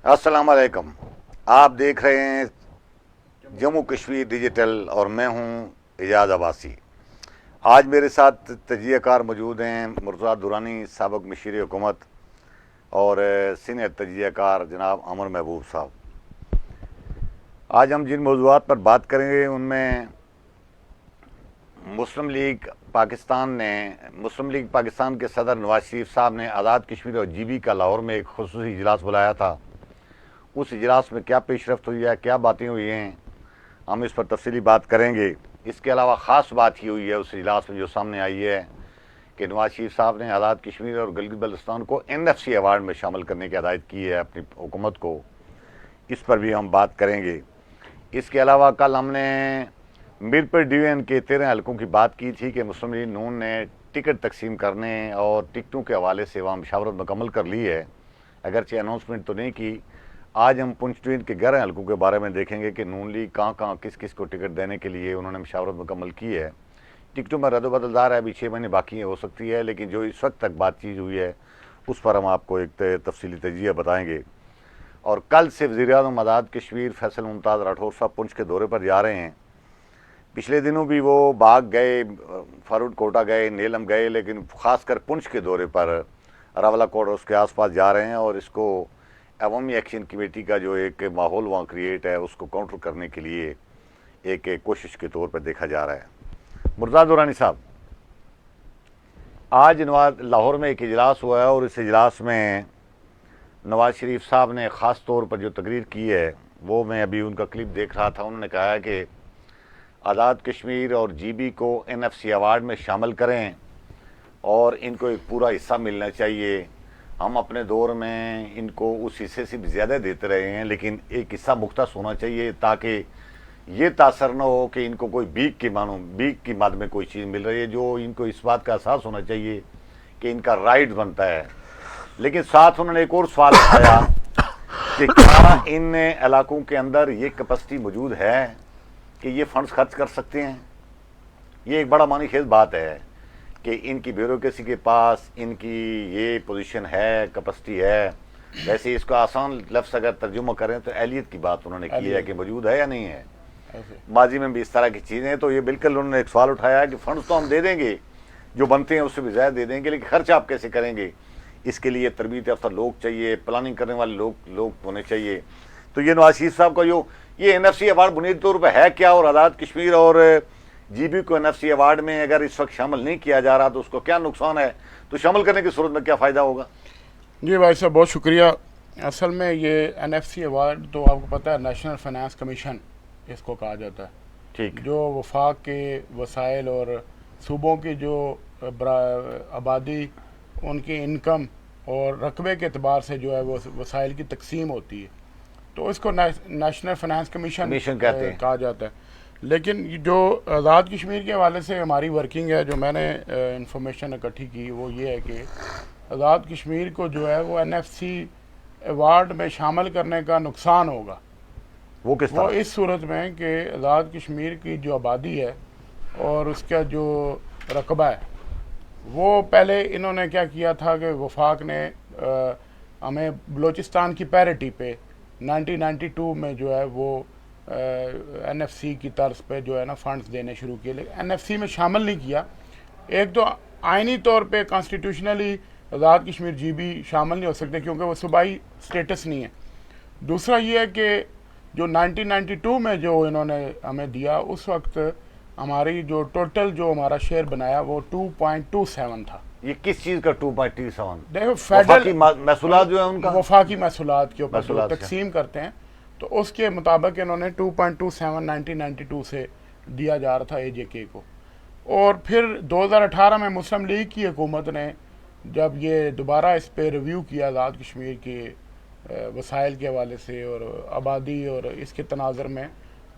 السلام علیکم. آپ دیکھ رہے ہیں جموں کشمیر ڈیجیٹل اور میں ہوں اعجاز عباسی. آج میرے ساتھ تجزیہ کار موجود ہیں مرتضیٰ درانی سابق مشیر حکومت اور سینئر تجزیہ کار جناب عمر محبوب صاحب. آج ہم جن موضوعات پر بات کریں گے ان میں مسلم لیگ پاکستان کے صدر نواز شریف صاحب نے آزاد کشمیر اور جی بی کا لاہور میں ایک خصوصی اجلاس بلایا تھا. اس اجلاس میں کیا پیش رفت ہوئی ہے, کیا باتیں ہوئی ہیں, ہم اس پر تفصیلی بات کریں گے. اس کے علاوہ خاص بات یہ ہوئی ہے اس اجلاس میں جو سامنے آئی ہے کہ نواز شریف صاحب نے آزاد کشمیر اور گلگت بلتستان کو NFC ایوارڈ میں شامل کرنے کی ہدایت کی ہے اپنی حکومت کو. اس پر بھی ہم بات کریں گے. اس کے علاوہ کل ہم نے میرپور ڈویژن کے 13 حلقوں کی بات کی تھی کہ مسلم لیگ نون نے ٹکٹ تقسیم کرنے اور ٹکٹوں کے حوالے سے وہاں مشاورت مکمل کر لی ہے, اگرچہ اناؤنسمنٹ تو نہیں کی. آج ہم پنچ ڈویژن کے 11 حلقوں کے بارے میں دیکھیں گے کہ نون لیگ کہاں کس کس کو ٹکٹ دینے کے لیے انہوں نے مشاورت مکمل کی ہے. ٹکٹوں میں رد و بدل دار ہے, ابھی 6 مہینے باقی ہو سکتی ہے, لیکن جو اس وقت تک بات چیت ہوئی ہے اس پر ہم آپ کو ایک تفصیلی تجزیہ بتائیں گے. اور کل سے وزیر اعظم آزاد کشمیر فیصل ممتاز راٹھور صاحب پنچ کے دورے پر جا رہے ہیں. پچھلے دنوں بھی وہ باغ گئے, فاروق کوٹا گئے, نیلم گئے, لیکن خاص کر پنچ کے دورے پر راولا کوٹ اور اس کے آس پاس جا رہے ہیں اور اس کو عوامی ایکشن کمیٹی کا جو ایک ماحول وہاں کریٹ ہے اس کو کاؤنٹر کرنے کے لیے ایک کوشش کے طور پر دیکھا جا رہا ہے. مرتضیٰ درانی صاحب, آج لاہور میں ایک اجلاس ہوا ہے اور اس اجلاس میں نواز شریف صاحب نے خاص طور پر جو تقریر کی ہے وہ میں ابھی ان کا کلپ دیکھ رہا تھا. انہوں نے کہا ہے کہ آزاد کشمیر اور جی بی کو NFC ایوارڈ میں شامل کریں اور ان کو ایک پورا حصہ ملنا چاہیے. ہم اپنے دور میں ان کو اس حصے سے بھی زیادہ دیتے رہے ہیں, لیکن ایک حصہ مختص ہونا چاہیے تاکہ یہ تاثر نہ ہو کہ ان کو کوئی بیک کی مد میں کوئی چیز مل رہی ہے. جو ان کو اس بات کا احساس ہونا چاہیے کہ ان کا رائٹ بنتا ہے. لیکن ساتھ انہوں نے ایک اور سوال اٹھایا کہ کیا ان علاقوں کے اندر یہ کیپیسٹی موجود ہے کہ یہ فنڈز خرچ کر سکتے ہیں. یہ ایک بڑا معنی خیز بات ہے کہ ان کی بیوروکریسی کے پاس ان کی یہ پوزیشن ہے, کیپیسٹی ہے. ویسے اس کو آسان لفظ اگر ترجمہ کریں تو اہلیت کی بات انہوں نے کی ہے کہ موجود ہے یا نہیں ہے. ماضی میں بھی اس طرح کی چیزیں, تو یہ بالکل انہوں نے ایک سوال اٹھایا ہے کہ فنڈز تو ہم دے دیں گے, جو بنتے ہیں اس سے بھی زیادہ دے دیں گے, لیکن خرچ آپ کیسے کریں گے. اس کے لیے تربیت یافتہ لوگ چاہیے, پلاننگ کرنے والے لوگ ہونے چاہیے. تو یہ نواز شریف صاحب کا یہ NFC ایوارڈ بنیادی طور پہ ہے کیا, اور آزاد کشمیر اور جی بی کو NFC ایوارڈ میں اگر اس وقت شامل نہیں کیا جا رہا تو اس کو کیا نقصان ہے, تو شامل کرنے کی صورت میں کیا فائدہ ہوگا؟ جی بھائی صاحب بہت شکریہ. اصل میں یہ NFC ایوارڈ تو آپ کو پتہ ہے نیشنل فائنانس کمیشن اس کو کہا جاتا ہے, ٹھیک, جو وفاق کے وسائل اور صوبوں کی جو آبادی, ان کی انکم اور رقبے کے اعتبار سے جو ہے وہ وسائل کی تقسیم ہوتی ہے, تو اس کو نیشنل فائنانس کمیشن کہتے ہیں. کہا جاتا ہے. لیکن جو آزاد کشمیر کے حوالے سے ہماری ورکنگ ہے, جو میں نے انفارمیشن اکٹھی کی, وہ یہ ہے کہ آزاد کشمیر کو جو ہے وہ NFC ایوارڈ میں شامل کرنے کا نقصان ہوگا. وہ کس طرح؟ وہ اس صورت میں کہ آزاد کشمیر کی جو آبادی ہے اور اس کا جو رقبہ ہے, وہ پہلے انہوں نے کیا کیا تھا کہ وفاق نے ہمیں بلوچستان کی پیرٹی پہ 1992 میں جو ہے وہ NFC کی طرز پہ جو ہے نا فنڈز دینے شروع کیے, لیکن NFC میں شامل نہیں کیا. ایک تو آئینی طور پہ constitutionally Azad Kashmir G B شامل نہیں ہو سکتے کیونکہ وہ صوبائی سٹیٹس نہیں ہے. دوسرا یہ ہے کہ جو 1992 میں جو انہوں نے ہمیں دیا, اس وقت ہماری جو ٹوٹل جو ہمارا شیئر بنایا وہ 2.27 تھا. یہ کس چیز کا 2.27؟ دیکھو فیڈرل محصولات جو ہیں ان کا, وفاقی محصولات کے اوپر جو تقسیم کرتے ہیں, تو اس کے مطابق انہوں نے 2.27 1992 سے دیا جا رہا تھا AJK کو. اور پھر 2018 میں مسلم لیگ کی حکومت نے جب یہ دوبارہ اس پہ ریویو کیا آزاد کشمیر کے وسائل کے حوالے سے اور آبادی اور اس کے تناظر میں,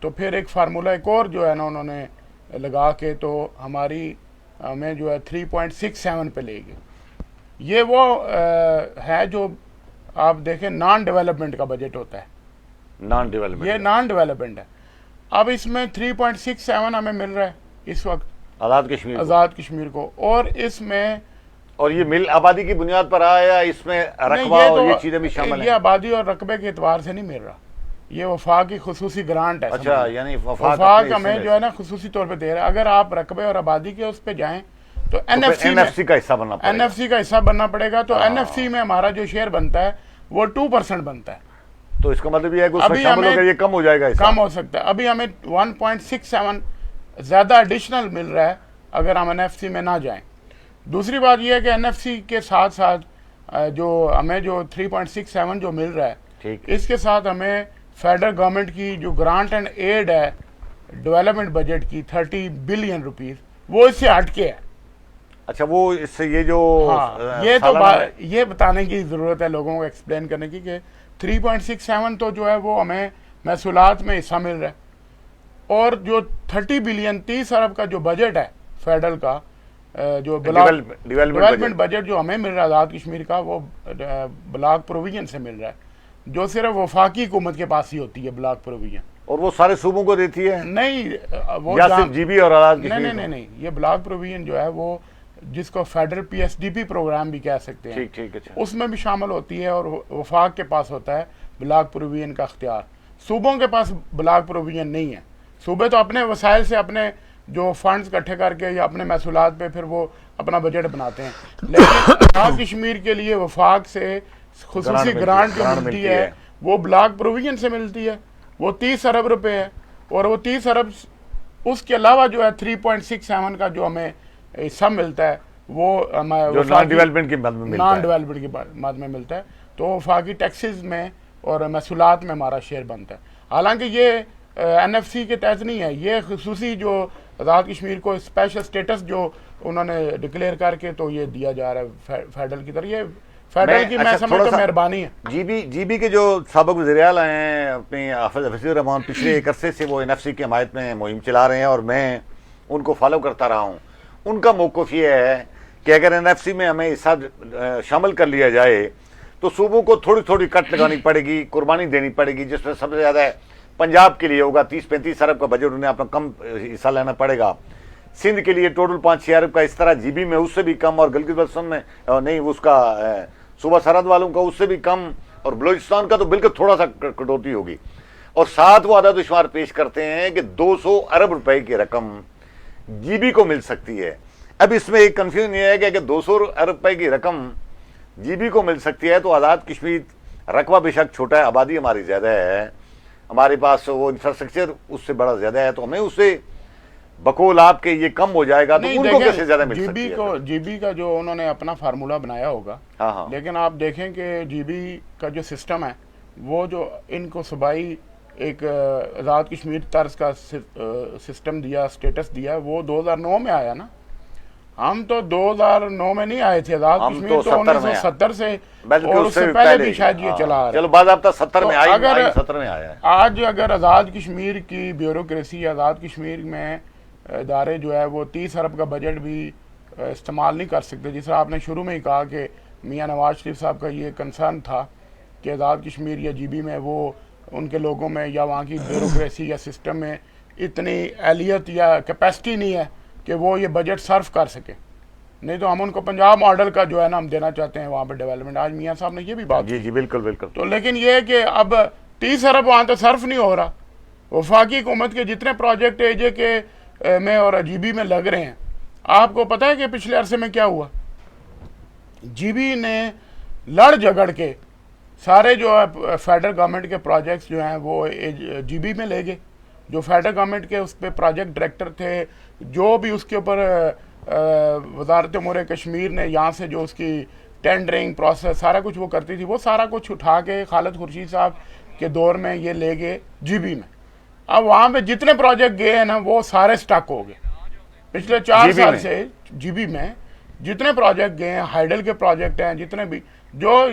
تو پھر ایک فارمولہ ایک اور جو ہے نا انہوں نے لگا کے تو ہمیں جو ہے 3.67 پہ لے گئے. یہ وہ ہے جو آپ دیکھیں نان ڈیولپمنٹ کا بجٹ ہوتا ہے, یہ نان ڈیولپمنٹ ہے. اب اس میں 3.67 ہمیں مل رہا ہے اس وقت آزاد کشمیر کو, اور اس میں اور یہ مل آبادی کی بنیاد پر آیا یا اس میں رقبہ اور یہ چیزیں بھی شامل ہیں؟ یہ آبادی اور رقبے کے اعتبار سے نہیں مل رہا، یہ وفاق کی خصوصی گرانٹ ہے. اچھا، یعنی وفاق ہمیں جو ہے نا خصوصی طور پہ دے رہا ہے. اگر آپ رقبے اور آبادی کے اس پہ جائیں تو این ایف سی کا حصہ بننا پڑے گا. این ایف سی کا حصہ بننا پڑے گا. تو این ایف سی میں ہمارا جو شیئر بنتا ہے وہ 2% بنتا ہے. تو اس کا مطلب یہ ہے کہ اس میں شامل ہو کر یہ کم ہو جائے گا، کم ہو سکتا ہے. ابھی ہمیں 1.67 زیادہ ایڈیشنل مل رہا ہے اگر ہم این ایف سی میں نہ جائیں. دوسری بات یہ ہے کہ این ایف سی کے ساتھ ساتھ جو ہمیں جو 3.67 جو مل رہا ہے، اس کے ساتھ ہمیں فیڈرل گورنمنٹ کی جو گرانٹ اینڈ ایڈ ہے ڈیولپمنٹ بجٹ کی 30 بلین روپیز، وہ اس سے ہٹ کے ہے. اچھا، وہ اس سے یہ جو یہ تو یہ بتانے کی ضرورت ہے لوگوں کو ایکسپلین کرنے کی کہ 3.67 تو جو ہے وہ ہمیں محصولات میں حصہ مل رہا ہے، اور جو 30 بلین 30 ارب کا جو بجٹ ہے فیڈرل کا جو ڈیولپمنٹ بجٹ جو ہمیں مل رہا ہے آزاد کشمیر کا، وہ بلاک پروویژن سے مل رہا ہے، جو صرف وفاقی حکومت کے پاس ہی ہوتی ہے بلاک پروویژن. اور وہ سارے صوبوں کو دیتی ہے؟ نہیں، وہ یا صرف جی بی اور آزاد کشمیر؟ نہیں، یہ بلاک پروویژن جو ہے وہ جس کو federal P S D P programme بھی کہہ سکتے ہیں، اس میں بھی شامل ہوتی ہے. اور وفاق کے پاس ہوتا ہے بلاک پروویژن کا اختیار. صوبوں کے پاس بلاک پروویژن نہیں ہے. صوبے تو اپنے وسائل سے اپنے جو فنڈز اکٹھے کر کے یا اپنے محصولات پہ پھر وہ اپنا بجٹ بناتے ہیں. لیکن آزاد کشمیر کے لیے وفاق سے خصوصی گرانٹ جو ملتی ہے وہ بلاک پروویژن سے ملتی ہے. وہ 30 ارب روپے ہے، اور وہ 30 ارب اس کے علاوہ جو ہے 3.67 کا جو ہمیں حصہ ملتا ہے وہ نان ڈیولپمنٹ کی مد میں ملتا ہے. تو وفاقی ٹیکسز میں اور محصولات میں ہمارا شیئر بنتا ہے. حالانکہ یہ این ایف سی کے تحت نہیں ہے، یہ خصوصی جو آزاد کشمیر کو اسپیشل اسٹیٹس جو انہوں نے ڈکلیئر کر کے تو یہ دیا جا رہا ہے فیڈرل کی طرف. یہ فیڈرل کی میں سمجھتا مہربانی ہے. جی بی کے جو سابق وزیر اعلیٰ ہیں اپنی حافظ حفیظ الرحمان، پچھلے ایک عرصے سے وہ این ایف سی کی حمایت میں مہم چلا رہے ہیں اور میں ان کو فالو کرتا رہا ہوں. ان کا موقف یہ ہے کہ اگر این ایف سی میں ہمیں حصہ شامل کر لیا جائے تو صوبوں کو تھوڑی تھوڑی کٹ لگانی پڑے گی، قربانی دینی پڑے گی، جس میں سب سے زیادہ ہے پنجاب کے لیے ہوگا 30-35 ارب کا بجٹ انہیں اپنا کم حصہ لینا پڑے گا. سندھ کے لیے ٹوٹل 5-6 ارب کا، اس طرح جی بی میں اس سے بھی کم، اور گلگت بلتستان میں نہیں، اس کا صوبہ سرحد والوں کا اس سے بھی کم، اور بلوچستان کا تو بالکل تھوڑا سا کٹوتی ہوگی. اور ساتھ وہ عدد و شمار پیش کرتے ہیں کہ 200 ارب روپے کی رقم جی بی کو مل سکتی ہے. اب اس میں ایک کنفیوژن یہ ہے کہ اگر 200 ارب روپے کی رقم جی بی کو مل سکتی ہے تو آزاد کشمیر رقبہ بے شک چھوٹا ہے، آبادی ہماری زیادہ ہے، ہمارے پاس وہ انفراسٹرکچر اس سے بڑا زیادہ ہے، تو ہمیں اس سے بقول آپ کے یہ کم ہو جائے گا تو ان کو کیسے زیادہ مل سکتی ہے؟ جی بی کا جو انہوں نے اپنا فارمولا بنایا ہوگا، لیکن آپ دیکھیں کہ جی بی کا جو سسٹم ہے وہ جو ان کو صوبائی ایک آزاد کشمیر طرز کا سسٹم دیا، سٹیٹس دیا، وہ 2009 میں آیا نا. ہم تو 2009 میں نہیں آئے تھے، آزاد کشمیر تو 1970 سے اور اس سے پہلے بھی شاید یہ چلا آ رہا ہے. چلو باضابطہ 70 میں آیا ہے. آج اگر آزاد کشمیر کی بیوروکریسی، آزاد کشمیر میں ادارے جو ہے وہ 30 ارب کا بجٹ بھی استعمال نہیں کر سکتے، جس طرح آپ نے شروع میں ہی کہا کہ میاں نواز شریف صاحب کا یہ کنسرن تھا کہ آزاد کشمیر یا جی بی میں وہ ان کے لوگوں میں یا وہاں کی بیوروکریسی یا سسٹم میں اتنی اہلیت یا کیپیسٹی نہیں ہے کہ وہ یہ بجٹ صرف کر سکے. نہیں تو ہم ان کو پنجاب ماڈل کا جو ہے نا ہم دینا چاہتے ہیں وہاں پہ ڈیولپمنٹ. آج میاں صاحب نے یہ بھی بات جی بالکل. تو لیکن یہ کہ اب 30 ارب وہاں تو صرف نہیں ہو رہا. وفاقی حکومت کے جتنے پروجیکٹ اے جے کے میں اور جی بی میں لگ رہے ہیں، آپ کو پتہ ہے کہ پچھلے عرصے میں کیا ہوا؟ جی بی نے لڑ جھگڑ کے سارے جو فیڈرل گورنمنٹ کے پروجیکٹس جو ہیں وہ جی بی میں لے گئے. جو فیڈرل گورنمنٹ کے اس پہ پروجیکٹ ڈائریکٹر تھے، جو بھی اس کے اوپر وزارت امور کشمیر نے یہاں سے جو اس کی ٹینڈرنگ پروسیس سارا کچھ وہ کرتی تھی، وہ سارا کچھ اٹھا کے خالد خورشید صاحب کے دور میں یہ لے گئے جی بی میں. اب وہاں پہ جتنے پروجیکٹ گئے ہیں نا وہ سارے سٹک ہو گئے. پچھلے 4 سال سے جی بی میں جتنے پروجیکٹ گئے ہیں، ہائیڈل کے پروجیکٹ ہیں، جتنے بھی جو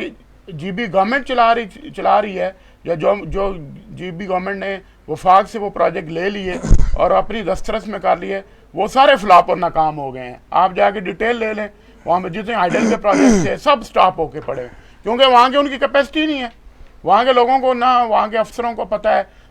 جی بی گورنمنٹ چلا رہی ہے یا جو جی بی گورنمنٹ نے وفاق سے وہ پروجیکٹ لے لیے اور اپنی دسترس میں کر لیے، وہ سارے فلاپ اور ناکام ہو گئے ہیں. آپ جا کے ڈیٹیل لے لیں، وہاں پہ جتنے ہائیڈل کے پروجیکٹ تھے سب سٹاپ ہو کے پڑے، کیونکہ وہاں کے ان کی کیپیسٹی نہیں ہے. وہاں کے لوگوں کو نہ وہاں کے افسروں کو پتہ ہے،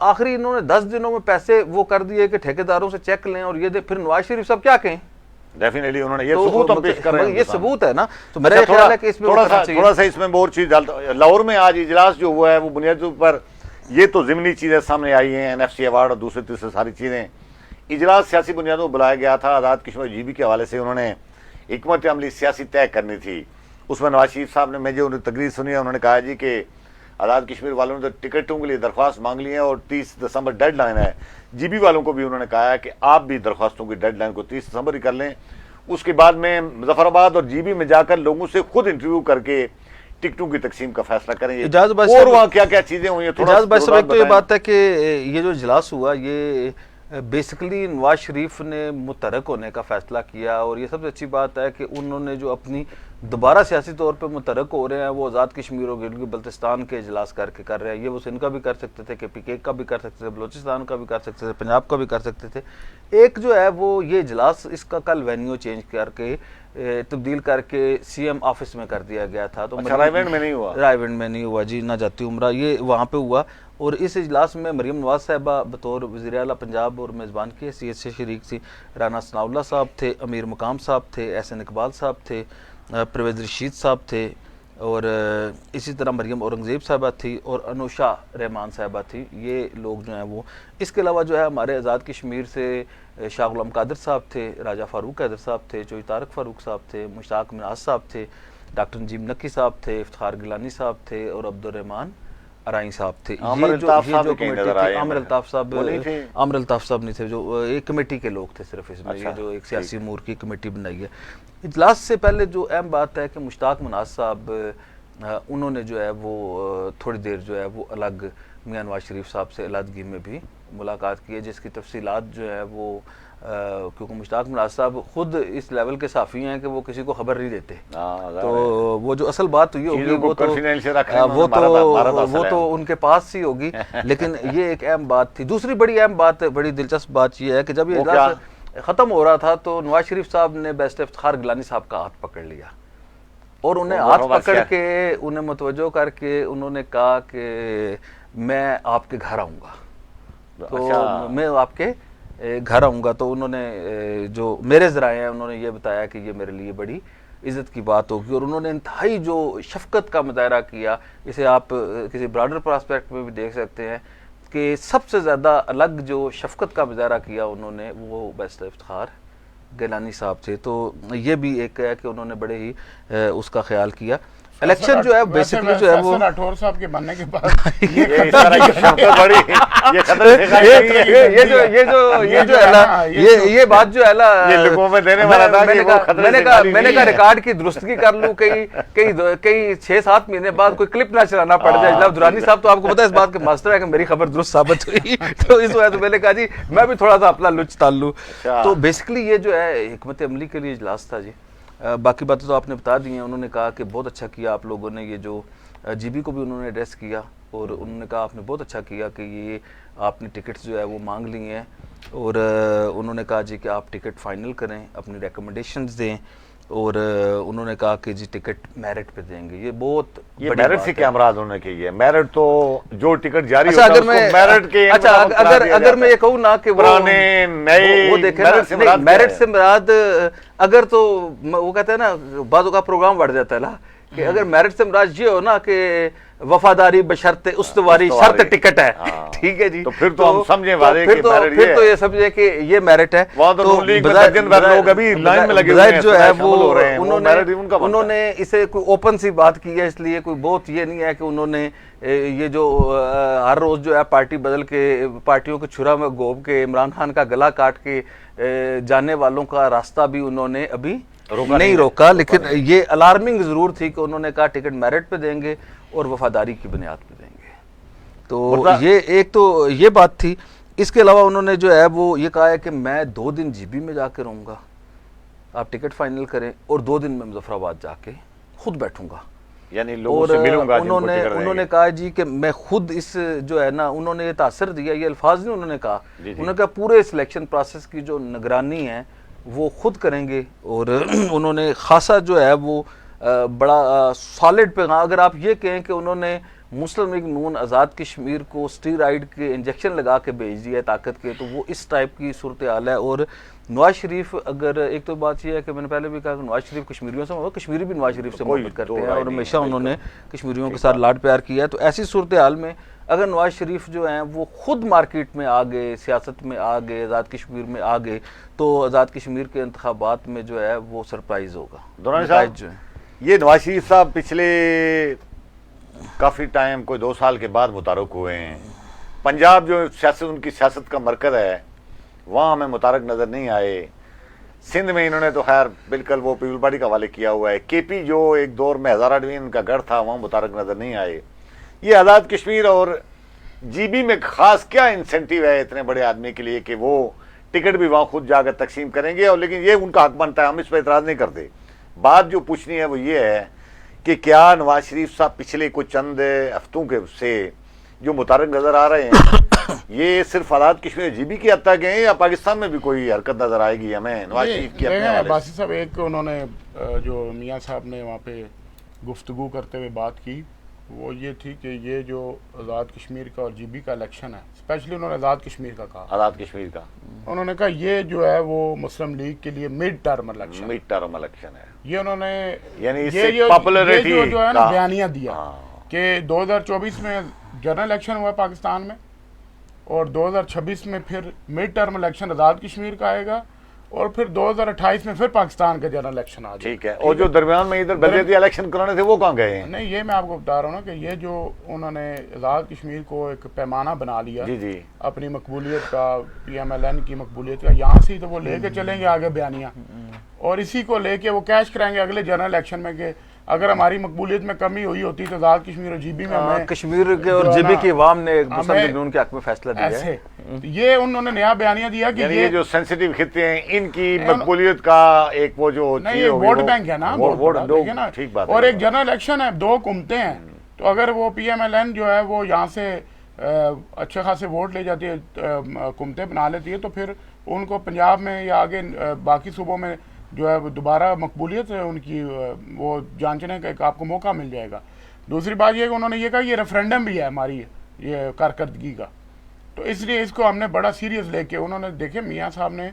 آخری انہوں نے 10 دنوں میں پیسے وہ کر دیے کہ ٹھیکیداروں سے چیک لیں اور یہ دے, پھر نواز شریف صاحب کیا کہیں؟ ڈیفینیٹلی انہوں نے یہ ثبوت ہم پیش کر رہے ہیں, یہ ثبوت ہے نا. تو میرا خیال ہے کہ اس میں تھوڑا سا اس میں اور چیز ڈالتا. لاہور میں آج اجلاس جو ہوا ہے وہ بنیادی طور پر یہ تو ضمنی چیزیں سامنے آئی ہیں, NFC ایوارڈ اور دوسرے تیسرے ساری چیزیں. اجلاس سیاسی بنیادوں پر بلایا گیا تھا. آزاد کشمیر GB کے حوالے سے انہوں نے حکمت عملی سیاسی طے کرنی تھی. اس میں نواز شریف صاحب نے, میں جو تقریر سنی ہے, انہوں نے کہا جی کہ آزاد کشمیر والوں نے تو ٹکٹوں کے لیے درخواست مانگ لی ہے اور 30 دسمبر ڈیڈ لائن ہے. GB والوں کو بھی انہوں نے کہا ہے کہ آپ بھی درخواستوں کی ڈیڈ لائن کو 30 دسمبر ہی کر لیں. اس کے بعد میں مظفر آباد اور GB میں جا کر لوگوں سے خود انٹرویو کر کے ٹکٹوں کی تقسیم کا فیصلہ کریں. اور وہاں کیا کیا چیزیں ہوئی ہیں اجاز بھائی صاحب, ایک تو یہ بات ہے کہ یہ جو اجلاس ہوا یہ بیسیکلی نواز شریف نے متحرک ہونے کا فیصلہ کیا, اور یہ سب سے اچھی بات ہے کہ انہوں نے جو اپنی دوبارہ سیاسی طور پہ متحرک ہو رہے ہیں وہ آزاد کشمیر اور گلگت بلتستان کے اجلاس کر رہے ہیں. یہ وہ سندھ کا بھی کر سکتے تھے, KPK کا بھی کر سکتے تھے, بلوچستان کا بھی کر سکتے تھے, پنجاب کا بھی کر سکتے تھے. ایک جو ہے وہ یہ اجلاس اس کا کل وینیو چینج کر کے تبدیل کر کے CM آفس میں کر دیا گیا تھا. تو رائے ونڈ میں نہیں ہوا, رائے ونڈ میں نہیں ہوا جی, نہ جاتی عمرہ, یہ وہاں پہ ہوا. اور اس اجلاس میں مریم نواز صاحبہ بطور وزیر اعلیٰ پنجاب اور میزبان کی حیثیت سے شریک تھی. رانا ثناء اللہ صاحب تھے, امیر مقام صاحب تھے, احسن اقبال صاحب تھے, پرویز رشید صاحب تھے, اور اسی طرح مریم اورنگزیب صاحبہ تھی, اور انوشا رحمان صاحبہ تھی. یہ لوگ جو ہیں وہ, اس کے علاوہ جو ہے ہمارے آزاد کشمیر سے شاہ غلام قادر صاحب تھے, راجہ فاروق حیدر صاحب تھے, چوئی طارق فاروق صاحب تھے, مشتاق مناز صاحب تھے, ڈاکٹر نجیب نقی صاحب تھے, افتخار گیلانی صاحب تھے, اور عبدالرحمان ارائیں صاحب تھے. عامر الطاف صاحب عامر الطاف صاحب نہیں تھے, جو ایک کمیٹی کے لوگ تھے صرف اس میں, جو ایک سیاسی امور کی کمیٹی بنائی ہے. اجلاس سے پہلے جو اہم بات ہے کہ مشتاق مناز صاحب انہوں نے جو ہے وہ تھوڑی دیر جو ہے وہ الگ میاں نواز شریف صاحب سے علیحدگی میں بھی ملاقات کی ہے, جس کی تفصیلات جو ہے وہ کیونکہ مشتاق مناز صاحب خود اس لیول کے صحافی ہیں کہ وہ کسی کو خبر نہیں دیتے, تو وہ جو اصل بات ہوئی ہوگی وہ تو ان کے پاس ہی ہوگی. لیکن یہ ایک اہم بات تھی. دوسری بڑی اہم بات, بڑی دلچسپ بات یہ ہے کہ جب یہ اجلاس ختم ہو رہا تھا تو نواز شریف صاحب نے بیسٹ افتخار گیلانی صاحب کا ہاتھ پکڑ لیا, اور انہیں ہاتھ پکڑ کے انہیں متوجہ کر کے انہوں نے کہا کہ میں آپ کے گھر آؤں گا, تو میں آپ کے گھر آؤں گا. تو انہوں نے جو میرے ذرائع ہیں انہوں نے یہ بتایا کہ یہ میرے لیے بڑی عزت کی بات ہوگی, اور انہوں نے انتہائی جو شفقت کا مظاہرہ کیا. اسے آپ کسی براڈر پراسپیکٹ میں بھی دیکھ سکتے ہیں کہ سب سے زیادہ الگ جو شفقت کا مظاہرہ کیا انہوں نے وہ بیسٹ افتخار گیلانی صاحب تھے. تو یہ بھی ایک ہے کہ انہوں نے بڑے ہی اس کا خیال کیا. الیکشن جو ہے بیسیکلی جو ہے وہ راٹھور صاحب کے بننے کے بعد یہ بات جو ہے میں نے کہا ریکارڈ کی درستگی کر لوں, کئی 6-7 مہینے بعد کوئی کلپ نہ چلانا پڑ جائے. جناب درانی صاحب تو آپ کو پتا ہے اس بات کے ماسٹر ہے کہ میری خبر درست ثابت ہوئی, تو اس وجہ سے میں نے کہا جی میں بھی تھوڑا سا اپنا لچ تال لوں. تو بیسیکلی یہ جو ہے حکمت عملی کے لیے اجلاس تھا جی. باقی باتیں تو آپ نے بتا دی ہیں. انہوں نے کہا کہ بہت اچھا کیا آپ لوگوں نے, یہ جو GB کو بھی انہوں نے ایڈریس کیا, اور انہوں نے کہا آپ نے بہت اچھا کیا کہ یہ آپ نے ٹکٹس جو ہے وہ مانگ لی ہیں, اور انہوں نے کہا جی کہ آپ ٹکٹ فائنل کریں, اپنی ریکمنڈیشنز دیں, اور انہوں نے کہا کہ جی ٹکٹ میرٹ پہ دیں گے. یہ بہت میرٹ سے کیا مراد انہوں نے کی ہے؟ میرٹ تو جو ٹکٹ جاری ہوتا ہے اس کو میرٹ کے, اگر میں یہ کہوں نا کہ پرانے نئے, وہ دیکھیں میرٹ سے مراد اگر تو وہ کہتے ہیں نا بعضوں کا پروگرام بڑھ جاتا ہے نا, کہ اگر میرٹ سے مراد یہ ہو نا کہ وفاداری بشرط استواری شرط ٹکٹ ہے, ٹھیک ہے جی, تو پھر تو ہم سمجھیں واضح کہ پھر تو یہ سمجھیں کہ یہ میرٹ ہے. تو لوگ ابھی لائن میں لگے ہوئے ہیں, جو ہے وہ انہوں نے اسے کوئی اوپن سی بات کی ہے, اس لیے کوئی بہت یہ نہیں ہے کہ انہوں نے یہ جو ہر روز جو ہے پارٹی بدل کے پارٹیوں کے چھرا میں گھوب کے عمران خان کا گلا کاٹ کے جانے والوں کا راستہ بھی انہوں نے ابھی نہیں روکا. لیکن یہ الارمنگ ضرور تھی کہ انہوں نے کہا ٹکٹ میرٹ پہ دیں گے اور وفاداری کی بنیاد پہ دیں گے. تو یہ ایک تو یہ بات تھی. اس کے علاوہ انہوں نے جو ہے وہ یہ کہا ہے کہ میں 2 دن GB میں جا کے رہوں گا, آپ ٹکٹ فائنل کریں, اور 2 دن میں مظفر آباد جا کے خود بیٹھوں گا, یعنی لوگوں سے ملوں گا. انہوں نے کہا جی کہ میں خود اس جو ہے نا, انہوں نے یہ تاثر دیا, یہ الفاظ نہیں انہوں نے کہا, انہوں نے کہا پورے سلیکشن پروسیس کی جو نگرانی ہے وہ خود کریں گے, اور انہوں نے خاصا جو ہے وہ بڑا سالڈ پیغام, اگر آپ یہ کہیں کہ انہوں نے مسلم لیگ نون آزاد کشمیر کو اسٹیرائڈ کے انجیکشن لگا کے بھیج دیا ہے طاقت کے، تو وہ اس ٹائپ کی صورتحال ہے. اور نواز شریف، اگر ایک تو بات یہ ہے کہ میں نے پہلے بھی کہا کہ نواز شریف کشمیریوں سے محبت، کشمیری بھی نواز شریف سے محبت کرتے ہیں اور ہمیشہ انہوں نے کشمیریوں کے ساتھ لاڈ پیار کیا ہے. تو ایسی صورتحال میں اگر نواز شریف جو ہیں وہ خود مارکیٹ میں آ گئے، سیاست میں آ گئے، آزاد کشمیر میں آ گئے، تو آزاد کشمیر کے انتخابات میں جو ہے وہ سرپرائز ہوگا. دورانی صاحب جو ہے یہ نواز شریف صاحب پچھلے کافی ٹائم کوئی 2 سال کے بعد متحرک ہوئے ہیں. پنجاب جو سیاست ان کی سیاست کا مرکز ہے وہاں ہمیں متحرک نظر نہیں آئے. سندھ میں انہوں نے تو خیر بالکل وہ پیپل پارٹی کا حوالے کیا ہوا ہے. کے پی جو ایک دور میں ہزارہ ڈویژن کا گڑھ تھا وہاں متحرک نظر نہیں آئے. یہ آزاد کشمیر اور جی بی میں خاص کیا انسینٹیو ہے اتنے بڑے آدمی کے لیے کہ وہ ٹکٹ بھی وہاں خود جا کر تقسیم کریں گے؟ اور لیکن یہ ان کا حق بنتا ہے، ہم اس پہ اعتراض نہیں کرتے. بات جو پوچھنی ہے وہ یہ ہے کہ کیا نواز شریف صاحب پچھلے کچھ چند ہفتوں کے سے جو متحرک نظر آ رہے ہیں یہ صرف آزاد کشمیر جی بی کی حد تک ہیں یا پاکستان میں بھی کوئی حرکت نظر آئے گی ہمیں نواز شریف کی اپنے حوالے باسی صاحب، ایک انہوں نے جو میاں صاحب نے وہاں پہ گفتگو کرتے ہوئے بات کی وہ یہ تھی کہ یہ جو آزاد کشمیر کا اور جی بی کا الیکشن ہے، اسپیشلی انہوں نے آزاد کشمیر کا کہا، آزاد کشمیر کا انہوں نے کہا یہ جو ہے وہ مسلم لیگ کے لیے مڈ ٹرم الیکشن ہے. یہ انہوں نے یعنی اس یہ سے جو پاپولرٹی جو ہے نا کا بیانیہ دیا کہ 2024 میں جنرل الیکشن ہوا پاکستان میں اور 2026 میں پھر mid term election Azad Kashmir کا آئے گا اور پھر 2028 میں پھر پاکستان کا جنرل الیکشن آ جائے. ٹھیک ہے. اور جو درمیان میں ادھر بلدیاتی الیکشن کرانے تھے وہ کہاں گئے ہیں؟ نہیں، یہ میں آپ کو بتا رہا ہوں نا کہ یہ جو انہوں نے آزاد کشمیر کو ایک پیمانہ بنا لیا جی اپنی مقبولیت کا، پی ایم ایل این کی مقبولیت کا، یہاں سے تو وہ لے کے چلیں گے آگے بیانیہ اور اسی کو لے کے وہ کیش کرائیں گے اگلے جنرل الیکشن میں کہ اگر ہماری مقبولیت میں کمی ہوئی ہوتی تو آزاد کشمیر اور جی بی میں ہمیں کشمیر کے اور جی بی کی عوام نے مسلم لیگ نون کے حق میں فیصلہ دیا ہے. ایسے یہ انہوں نے نیا بیانیہ دیا کہ یہ جو سینسیٹیو خطے ہیں ان کی مقبولیت کا ایک وہ جو نہیں، یہ ووٹ بینک ہے نا، ٹھیک بات. اور ایک جنرل الیکشن ہے، 2 حکومتیں ہیں، تو اگر وہ پی ایم ایل این جو ہے وہ یہاں سے اچھے خاصے ووٹ لے جاتی ہے، حکومتیں بنا لیتی ہے، تو پھر ان کو پنجاب میں یا آگے باقی صوبوں میں جو ہے دوبارہ مقبولیت ان کی وہ جانچنے کا ایک آپ کو موقع مل جائے گا. دوسری بات یہ کہ انہوں نے یہ کہا یہ ریفرینڈم بھی ہے ہماری یہ کارکردگی کا، تو اس لیے اس کو ہم نے بڑا سیریس لے کے انہوں نے دیکھے میاں صاحب نے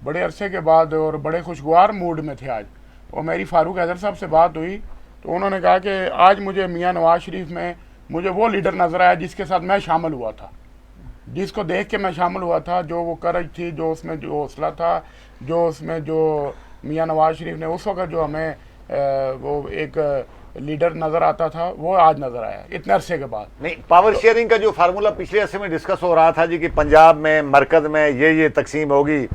بڑے عرصے کے بعد اور بڑے خوشگوار موڈ میں تھے آج، اور میری فاروق حیدر صاحب سے بات ہوئی تو انہوں نے کہا کہ آج مجھے میاں نواز شریف میں مجھے وہ لیڈر نظر آیا جس کے ساتھ میں شامل ہوا تھا، جس کو دیکھ کے میں شامل ہوا تھا، جو وہ کرج تھی، جو اس میں جو حوصلہ تھا، جو اس میں جو میاں نواز شریف نے اس وقت جو ہمیں وہ ایک لیڈر نظر آتا تھا وہ آج نظر آیا اتنے عرصے کے بعد. نہیں، پاور شیئرنگ کا جو فارمولا پچھلے عرصے میں ڈسکس ہو رہا تھا جی کہ پنجاب میں مرکز میں یہ تقسیم ہوگی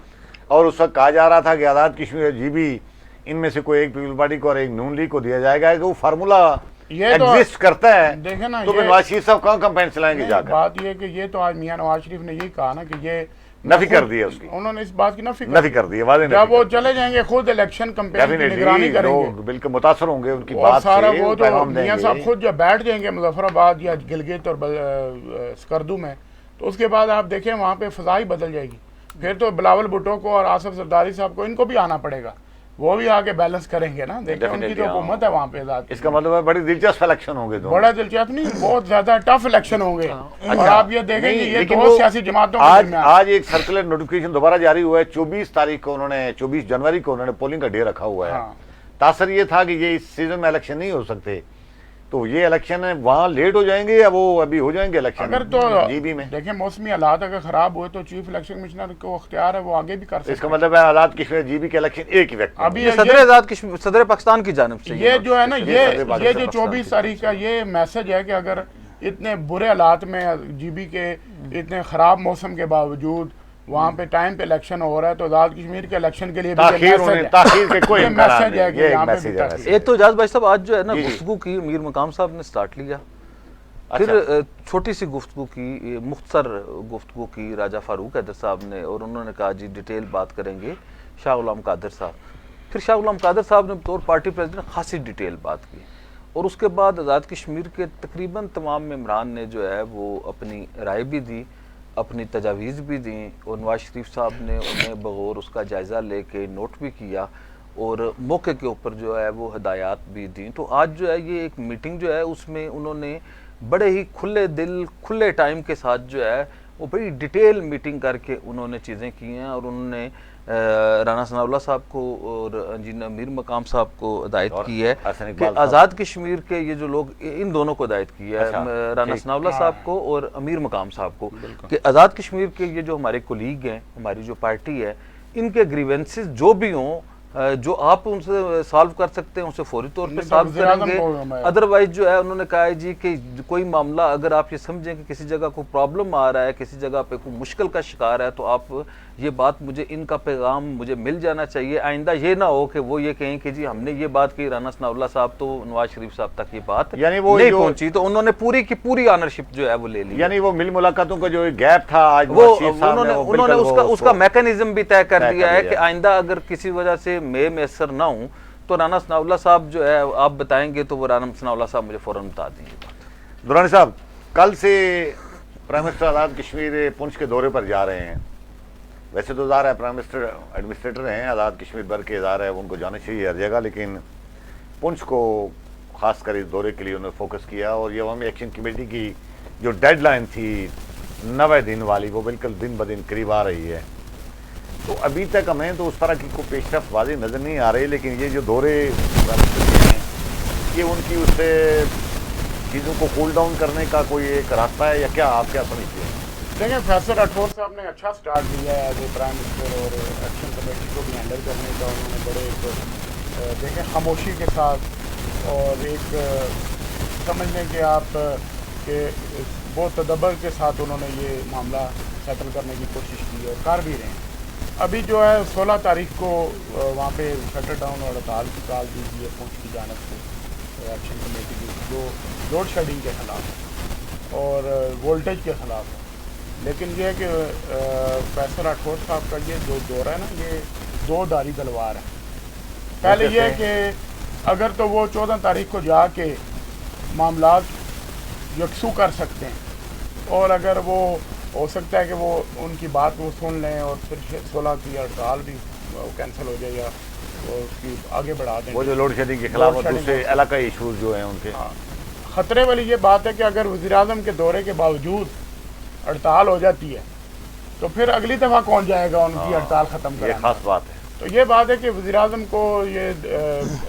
اور اس وقت کہا جا رہا تھا کہ Azad Kashmir G be in میں سے کوئی ایک پیپل پارٹی کو اور ایک نون لیگ کو دیا جائے گا، کہ وہ فارمولا ایگزسٹ کرتا ہے دیکھیں نا، تو نواز شریف صاحب کہاں کمپین چلائیں گے جا کر؟ بات یہ کہ یہ تو آج میاں نواز شریف نے یہی کہا نا کہ یہ نفی کر دی ہے اس کی، انہوں نے اس بات کی نفی کر دی ہے، واضح جب وہ چلے جائیں گے خود الیکشن کمپین کی نگرانی کریں گے، لوگ بالکل متاثر ہوں گے ان کی اور بات سارا سے، وہ جو پیغام دیں میاں گے. صاحب خود جب بیٹھ جائیں گے مظفر آباد یا گلگت اور سکردو میں، تو اس کے بعد آپ دیکھیں وہاں پہ فضا ہی بدل جائے گی. پھر تو بلاول بھٹو کو اور آصف زرداری صاحب کو ان کو بھی آنا پڑے گا، وہ بھی آگے بیلنس کریں گے نا. دیکھیں ان کی تو حکومت ہے وہاں پہ آزاد. اس کا مطلب ہے بڑی دلچسپ الیکشن ہوں گے، بڑا دلچسپ نہیں، بہت زیادہ ٹف الیکشن ہوں گے. اور آپ یہ دیکھیں کہ یہ لیکن دو سیاسی جماعتوں کے درمیان آج ایک سرکولر نوٹیفکیشن دوبارہ جاری ہوا ہے. 24 تاریخ کو انہوں نے 24 جنوری کو انہوں نے پولنگ کا ڈے رکھا ہوا ہے. تاثر یہ تھا کہ یہ اس سیزن میں الیکشن نہیں ہو سکتے، تو یہ الیکشن ہے وہاں لیٹ ہو جائیں گے یا وہ ابھی ہو جائیں گے الیکشن اگر تو جی بی میں؟ دیکھیں موسمی حالات اگر خراب ہوئے تو چیف الیکشن کمشنر کو اختیار ہے، وہ آگے بھی کر سکتے ہیں. اس کا مطلب ہے آزاد کشمیر جی بی کے الیکشن ایک ہی وقت ابھی صدر پاکستان کی جانب سے یہ جو ہے نا یہ جو 24 تاریخ کا یہ میسج ہے کہ اگر اتنے برے حالات میں جی بی کے اتنے خراب موسم کے باوجود وہاں پہ ٹائم پہ الیکشن ہو رہا ہے، تو آزاد کشمیر کے الیکشن کے لیے تاخیر کے کوئی امکان نہیں. یہ ایک میسج ہے. ایک تو اجاز بھائی صاحب آج جو ہے نا گفتگو کی میر مقام صاحب نے سٹارٹ لیا، پھر چھوٹی سی گفتگو کی، مختصر گفتگو کی راجہ فاروق حیدر صاحب نے، اور انہوں نے کہا جی ڈیٹیل بات کریں گے شاہ غلام قادر صاحب. پھر شاہ غلام قادر صاحب نے بطور پارٹی پریزیڈنٹ خاصی ڈیٹیل بات کی، اور اس کے بعد آزاد کشمیر کے تقریباً تمام ممبران نے جو ہے وہ اپنی رائے بھی دی، اپنی تجاویز بھی دیں، اور نواز شریف صاحب نے انہیں بغور اس کا جائزہ لے کے نوٹ بھی کیا اور موقع کے اوپر جو ہے وہ ہدایات بھی دیں. تو آج جو ہے یہ ایک میٹنگ جو ہے اس میں انہوں نے بڑے ہی کھلے دل کھلے ٹائم کے ساتھ جو ہے وہ بڑی ڈیٹیل میٹنگ کر کے انہوں نے چیزیں کی ہیں، اور انہوں نے رانا ثناء اللہ صاحب کو اور انجینئر میر مقام صاحب کو ہدایت کی ہے کہ آزاد کشمیر کے یہ جو لوگ، ان دونوں کو ہدایت کی ہے، رانا ثناء اللہ صاحب کو اور امیر مقام صاحب کو، کہ آزاد کشمیر کے یہ جو ہمارے کولیگ ہیں، ہماری جو پارٹی ہے، ان کے گریونسز جو بھی ہوں، جو آپ ان سے سالو کر سکتے ہیں اسے فوری طور پہ سالو کریں گے۔ ادروائز جو ہے انہوں نے کہا ہے جی کہ کوئی معاملہ اگر آپ یہ سمجھیں کہ کسی جگہ کوئی پرابلم آ رہا ہے، کسی جگہ پہ کوئی مشکل کا شکار ہے، تو آپ یہ بات مجھے، ان کا پیغام مجھے مل جانا چاہیے۔ آئندہ یہ نہ ہو کہ وہ یہ کہیں کہ جی ہم نے یہ بات کی رانا ثناء اللہ صاحب تو نواز شریف صاحب تک یہ بات نہیں پہنچی، تو انہوں نے پوری کی پوری آنرشپ جو ہے وہ لے لی۔ یعنی وہ مل ملاقاتوں کا جو گیپ تھا آج انہوں نے اس کا میکانزم بھی طے کر دیا ہے کہ آئندہ اگر کسی وجہ سے میسر نہ ہوں تو رانا ثناء اللہ صاحب جو ہے آپ بتائیں گے تو وہ رانا ثناء اللہ صاحب مجھے فوراً بتا دیں گے بات۔ درانی صاحب، کل سے پرائم منسٹر آزاد کشمیر پونچھ کے دورے پر جا رہے ہیں۔ ویسے تو ظاہر ہے پرائم منسٹر ایڈمنسٹریٹر ہیں، آزاد کشمیر بھر کے ظاہر ہے ان کو جانا چاہیے ہر جگہ، لیکن پونچھ کو خاص کر اس دورے کے لیے انہوں نے فوکس کیا، اور یہ عوامی ایکشن کمیٹی کی جو ڈیڈ لائن تھی 90 دن والی، وہ بالکل دن بدن قریب آ رہی ہے۔ تو ابھی تک ہمیں تو اس طرح کی کوئی پیش رفت واضح نظر نہیں آ رہی، لیکن یہ جو دورے ہیں یہ ان کی اس سے چیزوں کو کول ڈاؤن کرنے کا کوئی ایک راستہ ہے یا کیا؟ آپ کیا سمجھتے ہیں؟ دیکھیں، فیصل راٹھور صاحب نے اچھا سٹارٹ دیا ہے ایز اے پرائم منسٹر، اور ایکشن کمیٹی کو بھی ہینڈل کرنے کا انہوں نے بڑے ایک دیکھیں خاموشی کے ساتھ اور ایک سمجھ لیں کہ آپ کہ بہت تدبر کے ساتھ انہوں نے یہ معاملہ سیٹل کرنے کی کوشش کی اور کر بھی رہے ہیں۔ ابھی جو ہے 16 تاریخ کو وہاں پہ شٹر ڈاؤن اور ہڑتال کی کال دی گئی ہے پونچھ کی جانب سے ایکشن کمیٹی کی، جو لوڈ شیڈنگ کے خلاف اور وولٹیج کے خلاف ہے۔ لیکن یہ ہے کہ فیصل راٹھور صاحب کا یہ جو دورہ ہے نا، یہ دو دھاری تلوار ہے۔ پہلے یہ ہے کہ اگر تو وہ 14 تاریخ کو جا کے معاملات یکسو کر سکتے ہیں، اور اگر وہ ہو سکتا ہے کہ وہ ان کی بات وہ سن لیں اور پھر 16 کی ہڑتال بھی کینسل ہو جائے یا اس کی آگے بڑھا دیں۔ وہ جو لوڈ شیڈنگ کے خلاف اور دوسرے علاقائی ایشوز جو ہیں ان کے، خطرے والی یہ بات ہے کہ اگر وزیراعظم کے دورے کے باوجود ہڑتال ہو جاتی ہے تو پھر اگلی دفعہ کون جائے گا ان کی ہڑتال ختم کرنے؟ یہ خاص بات ہے۔ تو یہ بات ہے کہ وزیراعظم کو یہ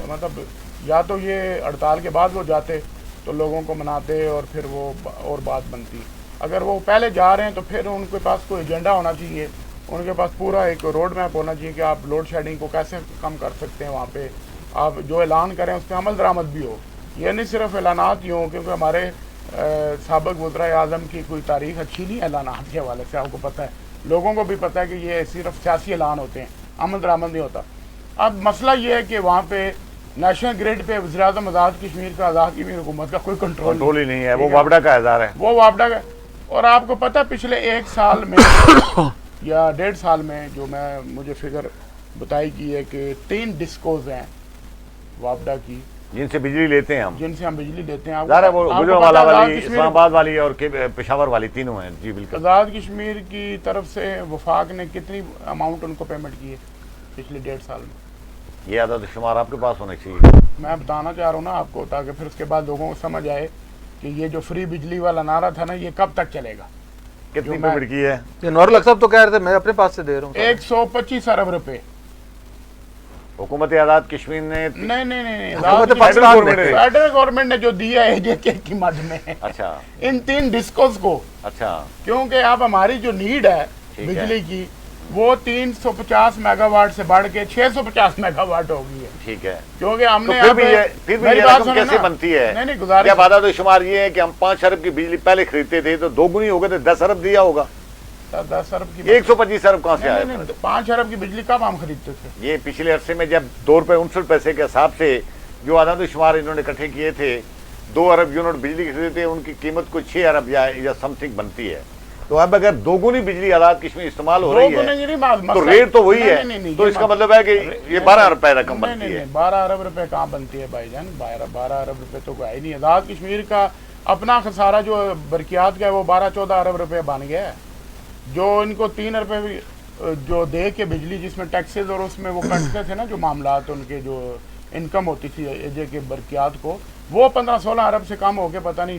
مطلب یا تو یہ ہڑتال کے بعد وہ جاتے تو لوگوں کو مناتے اور پھر وہ اور بات بنتی۔ اگر وہ پہلے جا رہے ہیں تو پھر ان کے پاس کوئی ایجنڈا ہونا چاہیے، ان کے پاس پورا ایک روڈ میپ ہونا چاہیے کہ آپ لوڈ شیڈنگ کو کیسے کم کر سکتے ہیں، وہاں پہ آپ جو اعلان کریں اس پہ عمل درآمد بھی ہو۔ یہ نہیں صرف اعلانات ہی ہوں، کیونکہ ہمارے سابق وزراء اعظم کی کوئی تاریخ اچھی نہیں ہے اعلانات کے حوالے سے، آپ کو پتہ ہے، لوگوں کو بھی پتہ ہے کہ یہ صرف سیاسی اعلان ہوتے ہیں، عمل درآمد نہیں ہوتا۔ اب مسئلہ یہ ہے کہ وہاں پہ نیشنل گریڈ پہ وزیراعظم آزاد کشمیر کا، آزاد کشمیر حکومت کا کوئی کنٹرول ہی نہیں ہے، وہ وابڈا کا اظہار ہے، وہ وابڈا کا۔ اور آپ کو پتہ پچھلے 1 سال میں یا 1.5 سال میں جو مجھے فگر بتائی کی ہے کہ 3 ڈسکوز ہیں وابڈا کی جن سے بجلی لیتے ہیں ہم، جن سے ہم بجلی لیتے ہیں۔ ظاہر ہے وہ گجرانوالہ والی، اسلام آباد والی اور پشاور والی، تینوں ہیں۔ جی بالکل۔ آزاد کشمیر کی طرف سے وفاق نے کتنی اماؤنٹ ان کو پیمنٹ کی ہے پچھلے 1.5 سال میں؟ یہ عدد شمار آپ کے پاس ہونے چاہیے۔ میں بتانا چاہ رہا ہوں نا آپ کو، تاکہ پھر اس کے بعد لوگوں کو سمجھ آئے کہ یہ جو فری بجلی والا نعرہ تھا نا، یہ کب تک چلے گا۔ کتنی پیمنٹ کی ہے؟ یہ نور الحق صاحب تو کہہ رہے تھے، میں اپنے پاس سے دے رہا ہوں 125 ارب روپے حکومت آزاد کشمیر نے۔ نہیں، فیڈرل گورنمنٹ نے جو دیا ہے جے کے کی مد میں، اچھا، ان 3 ڈسکوز کو، اچھا، کیونکہ اب ہماری جو نیڈ ہے بجلی کی وہ 350 میگا واٹ سے بڑھ کے 650 میگا واٹ ہو گئی ہے۔ ٹھیک ہے، کیونکہ ہم نے پھر بھی یہ رقم کیسے بنتی ہے؟ نہیں گزارش، جب عدد شمار یہ ہے کہ ہم 5 ارب کی بجلی پہلے خریدتے تھے تو 2 گنی ہو گئے تو 10 ارب دیا ہوگا۔ 10 ارب کی 125 ارب کہاں سے آئے؟ 5 ارب کی بجلی کب ہم خریدتے تھے؟ یہ پچھلے عرصے میں جب 2 روپے 69 پیسے کے حساب سے جو عدد شمار انہوں نے اکٹھے کیے تھے، 2 ارب یونٹ بجلی خریدتے تھے، ان کی قیمت کوئی 6 ارب یا سم تھنگ بنتی ہے۔ تو اب اگر 2 گنی بجلی آزاد کشمیر استعمال ہو رہی ہے تو ریٹ تو وہی ہے، تو اس کا مطلب ہے کہ یہ 12 ارب رقم بنتی ہے۔ 12 ارب روپے کہاں بنتی ہے بھائی جان؟ 12 ارب روپے تو کوئی نہیں۔ آزاد کشمیر کا اپنا خسارہ جو برقیات کا ہے وہ 12-14 ارب روپے بن گیا ہے، جو ان کو 3 روپے جو دے کے بجلی، جس میں ٹیکسز اور اس میں وہ کٹتے تھے نا جو معاملات، ان کے جو انکم ہوتی تھی ایجے کے برقیات کو، وہ 15-16 ارب سے کم ہو کے پتہ نہیں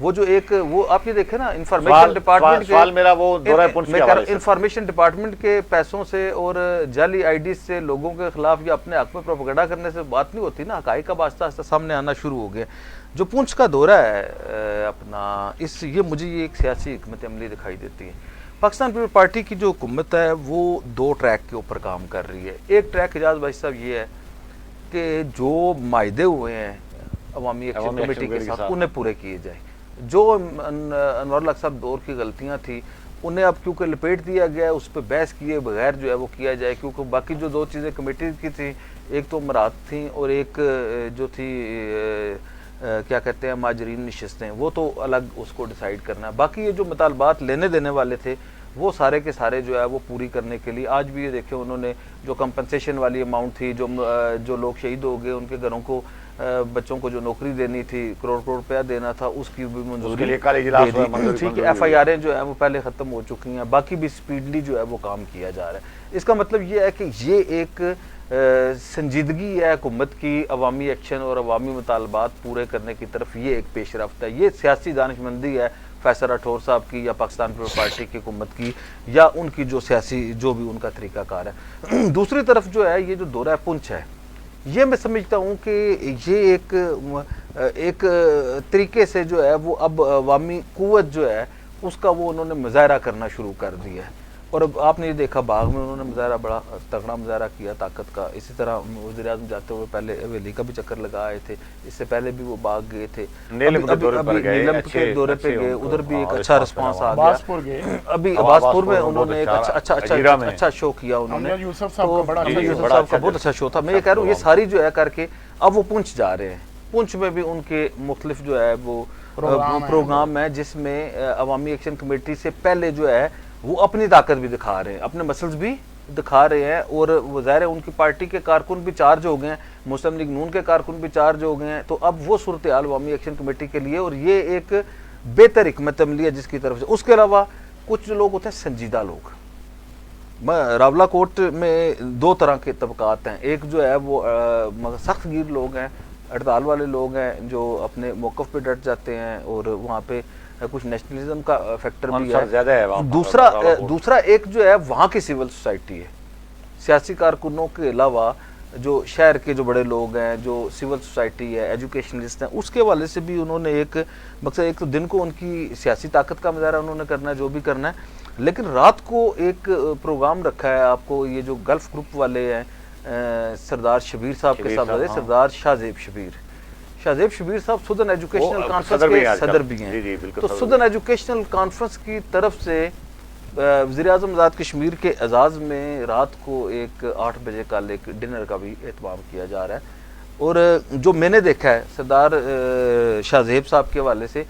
وہ جو ایک وہ آپ یہ دیکھیں نا انفارمیشن ڈپارٹمنٹ سوال میرا وہ دورہ پنچ کے حوالے سے انفارمیشن ڈپارٹمنٹ کے پیسوں سے اور جعلی آئی ڈی سے لوگوں کے خلاف یا اپنے حق میں پروپیگنڈا کرنے سے بات نہیں ہوتی نا. حقائق اب آہستہ آہستہ سامنے آنا شروع ہو گئے. جو پونچھ کا دورہ ہے اپنا یہ مجھے یہ ایک سیاسی حکمت عملی دکھائی دیتی ہے. پاکستان پیپلز پارٹی کی جو حکومت ہے وہ 2 ٹریک کے اوپر کام کر رہی ہے. ایک ٹریک اعجاز بھائی صاحب یہ ہے کہ جو معاہدے ہوئے ہیں عوامی ایکشن کمیٹی کے ساتھ انہیں پورے کیے جائیں. جو انور الحق صاحب دور کی غلطیاں تھیں انہیں اب کیونکہ لپیٹ دیا گیا ہے اس پہ بحث کیے بغیر جو ہے وہ کیا جائے, کیونکہ باقی جو 2 چیزیں کمیٹی کی تھیں ایک تو امرات تھیں اور ایک جو تھی کیا کہتے ہیں ماجرین نشستیں, وہ تو الگ اس کو ڈیسائیڈ کرنا ہے. باقی یہ جو مطالبات لینے دینے والے تھے وہ سارے کے سارے جو ہے وہ پوری کرنے کے لیے آج بھی یہ دیکھیں انہوں نے جو کمپنسیشن والی اماؤنٹ تھی, جو لوگ شہید ہو گئے ان کے گھروں کو بچوں کو جو نوکری دینی تھی کروڑ روپیہ دینا تھا اس کی بھی منظوری ٹھیک ہے. ایف آئی آریں جو ہے وہ پہلے ختم ہو چکی ہیں, باقی بھی سپیڈلی جو ہے وہ کام کیا جا رہا ہے. اس کا مطلب یہ ہے کہ یہ ایک سنجیدگی ہے حکومت کی عوامی ایکشن اور عوامی مطالبات پورے کرنے کی طرف, یہ ایک پیش رفت ہے. یہ سیاسی دانشمندی ہے فیصل راٹھور صاحب کی یا پاکستان پیپلز پارٹی کی حکومت کی یا ان کی جو سیاسی جو بھی ان کا طریقہ کار ہے. دوسری طرف جو ہے یہ جو دورہ پنچ ہے یہ میں سمجھتا ہوں کہ یہ ایک طریقے سے جو ہے وہ اب عوامی قوت جو ہے اس کا وہ انہوں نے مظاہرہ کرنا شروع کر دیا ہے. اور اب آپ نے یہ دیکھا باغ میں انہوں نے مظاہرہ بڑا تگڑا مظاہرہ کیا طاقت کا. اسی طرح وزیر اعظم جاتے ہوئے پہلے حویلی کا بھی چکر لگا آئے تھے, اس سے پہلے بھی وہ باغ گئے تھے, نیلم کے دورے پہ گئے, ادھر بھی ایک اچھا رسپانس آ گیا. ابھی عباسپور میں انہوں نے ایک اچھا شو کیا, انہوں نے یوسف صاحب کا بہت اچھا شو تھا. میں یہ کہہ رہا ہوں یہ ساری جو ہے کر کے اب وہ پونچھ جا رہے ہیں. پونچھ میں بھی ان کے مختلف جو ہے وہ پروگرام ہے جس میں عوامی ایکشن کمیٹی سے پہلے جو ہے وہ اپنی طاقت بھی دکھا رہے ہیں, اپنے مسلز بھی دکھا رہے ہیں. اور ظاہر ہے ان کی پارٹی کے کارکن بھی چارج ہو گئے ہیں, مسلم لیگ نون کے کارکن بھی چارج ہو گئے ہیں. تو اب وہ صورتحال عوامی ایکشن کمیٹی کے لیے, اور یہ ایک بہتر حکمت عملی ہے جس کی طرف سے. اس کے علاوہ کچھ لوگ ہوتے ہیں سنجیدہ لوگ. راولا کوٹ میں 2 طرح کے طبقات ہیں. ایک جو ہے وہ سخت گیر لوگ ہیں, ہڑتال والے لوگ ہیں جو اپنے موقف پہ ڈٹ جاتے ہیں, اور وہاں پہ کچھ نیشنلزم کا فیکٹر بھی ہے. دوسرا ایک جو ہے وہاں کی سول سوسائٹی ہے, سیاسی کارکنوں کے علاوہ جو شہر کے جو بڑے لوگ ہیں, جو سول سوسائٹی ہے, ایجوکیشنلسٹ ہیں, اس کے حوالے سے بھی انہوں نے ایک مقصد, ایک تو دن کو ان کی سیاسی طاقت کا مظاہرہ انہوں نے کرنا ہے جو بھی کرنا ہے, لیکن رات کو ایک پروگرام رکھا ہے. آپ کو یہ جو گلف گروپ والے ہیں سردار شبیر صاحب کے ساتھ سردار شاہزیب شبیر صاحب سدن ایجوکیشنل کانفرنس کے صدر بھی ہیں. تو سدن ایجوکیشنل کانفرنس کی طرف سے وزیر اعظم آزاد کشمیر کے اعزاز میں رات کو ایک 8 بجے کا ایک ڈنر کا بھی اہتمام کیا جا رہا ہے. اور جو میں نے دیکھا ہے سردار شاہزیب صاحب کے حوالے سے,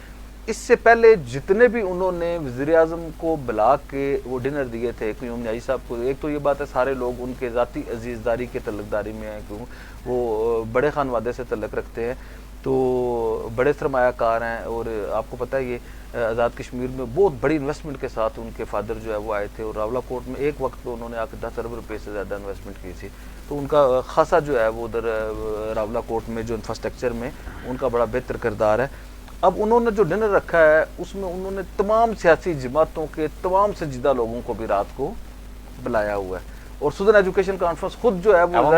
اس سے پہلے جتنے بھی انہوں نے وزیر اعظم کو بلا کے وہ ڈنر دیے تھے قیوم نیازی صاحب کو, ایک تو یہ بات ہے سارے لوگ ان کے ذاتی عزیزداری کے تعلق داری میں ہیں, کیوں وہ بڑے خانوادے سے تعلق رکھتے ہیں, تو بڑے سرمایہ کار ہیں. اور آپ کو پتہ ہے یہ آزاد کشمیر میں بہت بڑی انویسٹمنٹ کے ساتھ ان کے فادر جو ہے وہ آئے تھے, اور راولا کوٹ میں ایک وقت پہ انہوں نے آ کے 10 ارب روپے سے زیادہ انویسٹمنٹ کی تھی. تو ان کا خاصا جو ہے وہ ادھر راولا کوٹ میں جو انفراسٹرکچر میں ان کا بڑا بہتر کردار ہے. اب انہوں نے جو ڈنر رکھا ہے اس میں انہوں نے تمام سیاسی جماعتوں کے تمام سنجیدہ لوگوں کو بھی رات کو بلایا ہوا ہے. اور سدن ایجوکیشن کانفرنس خود جو ہے وہ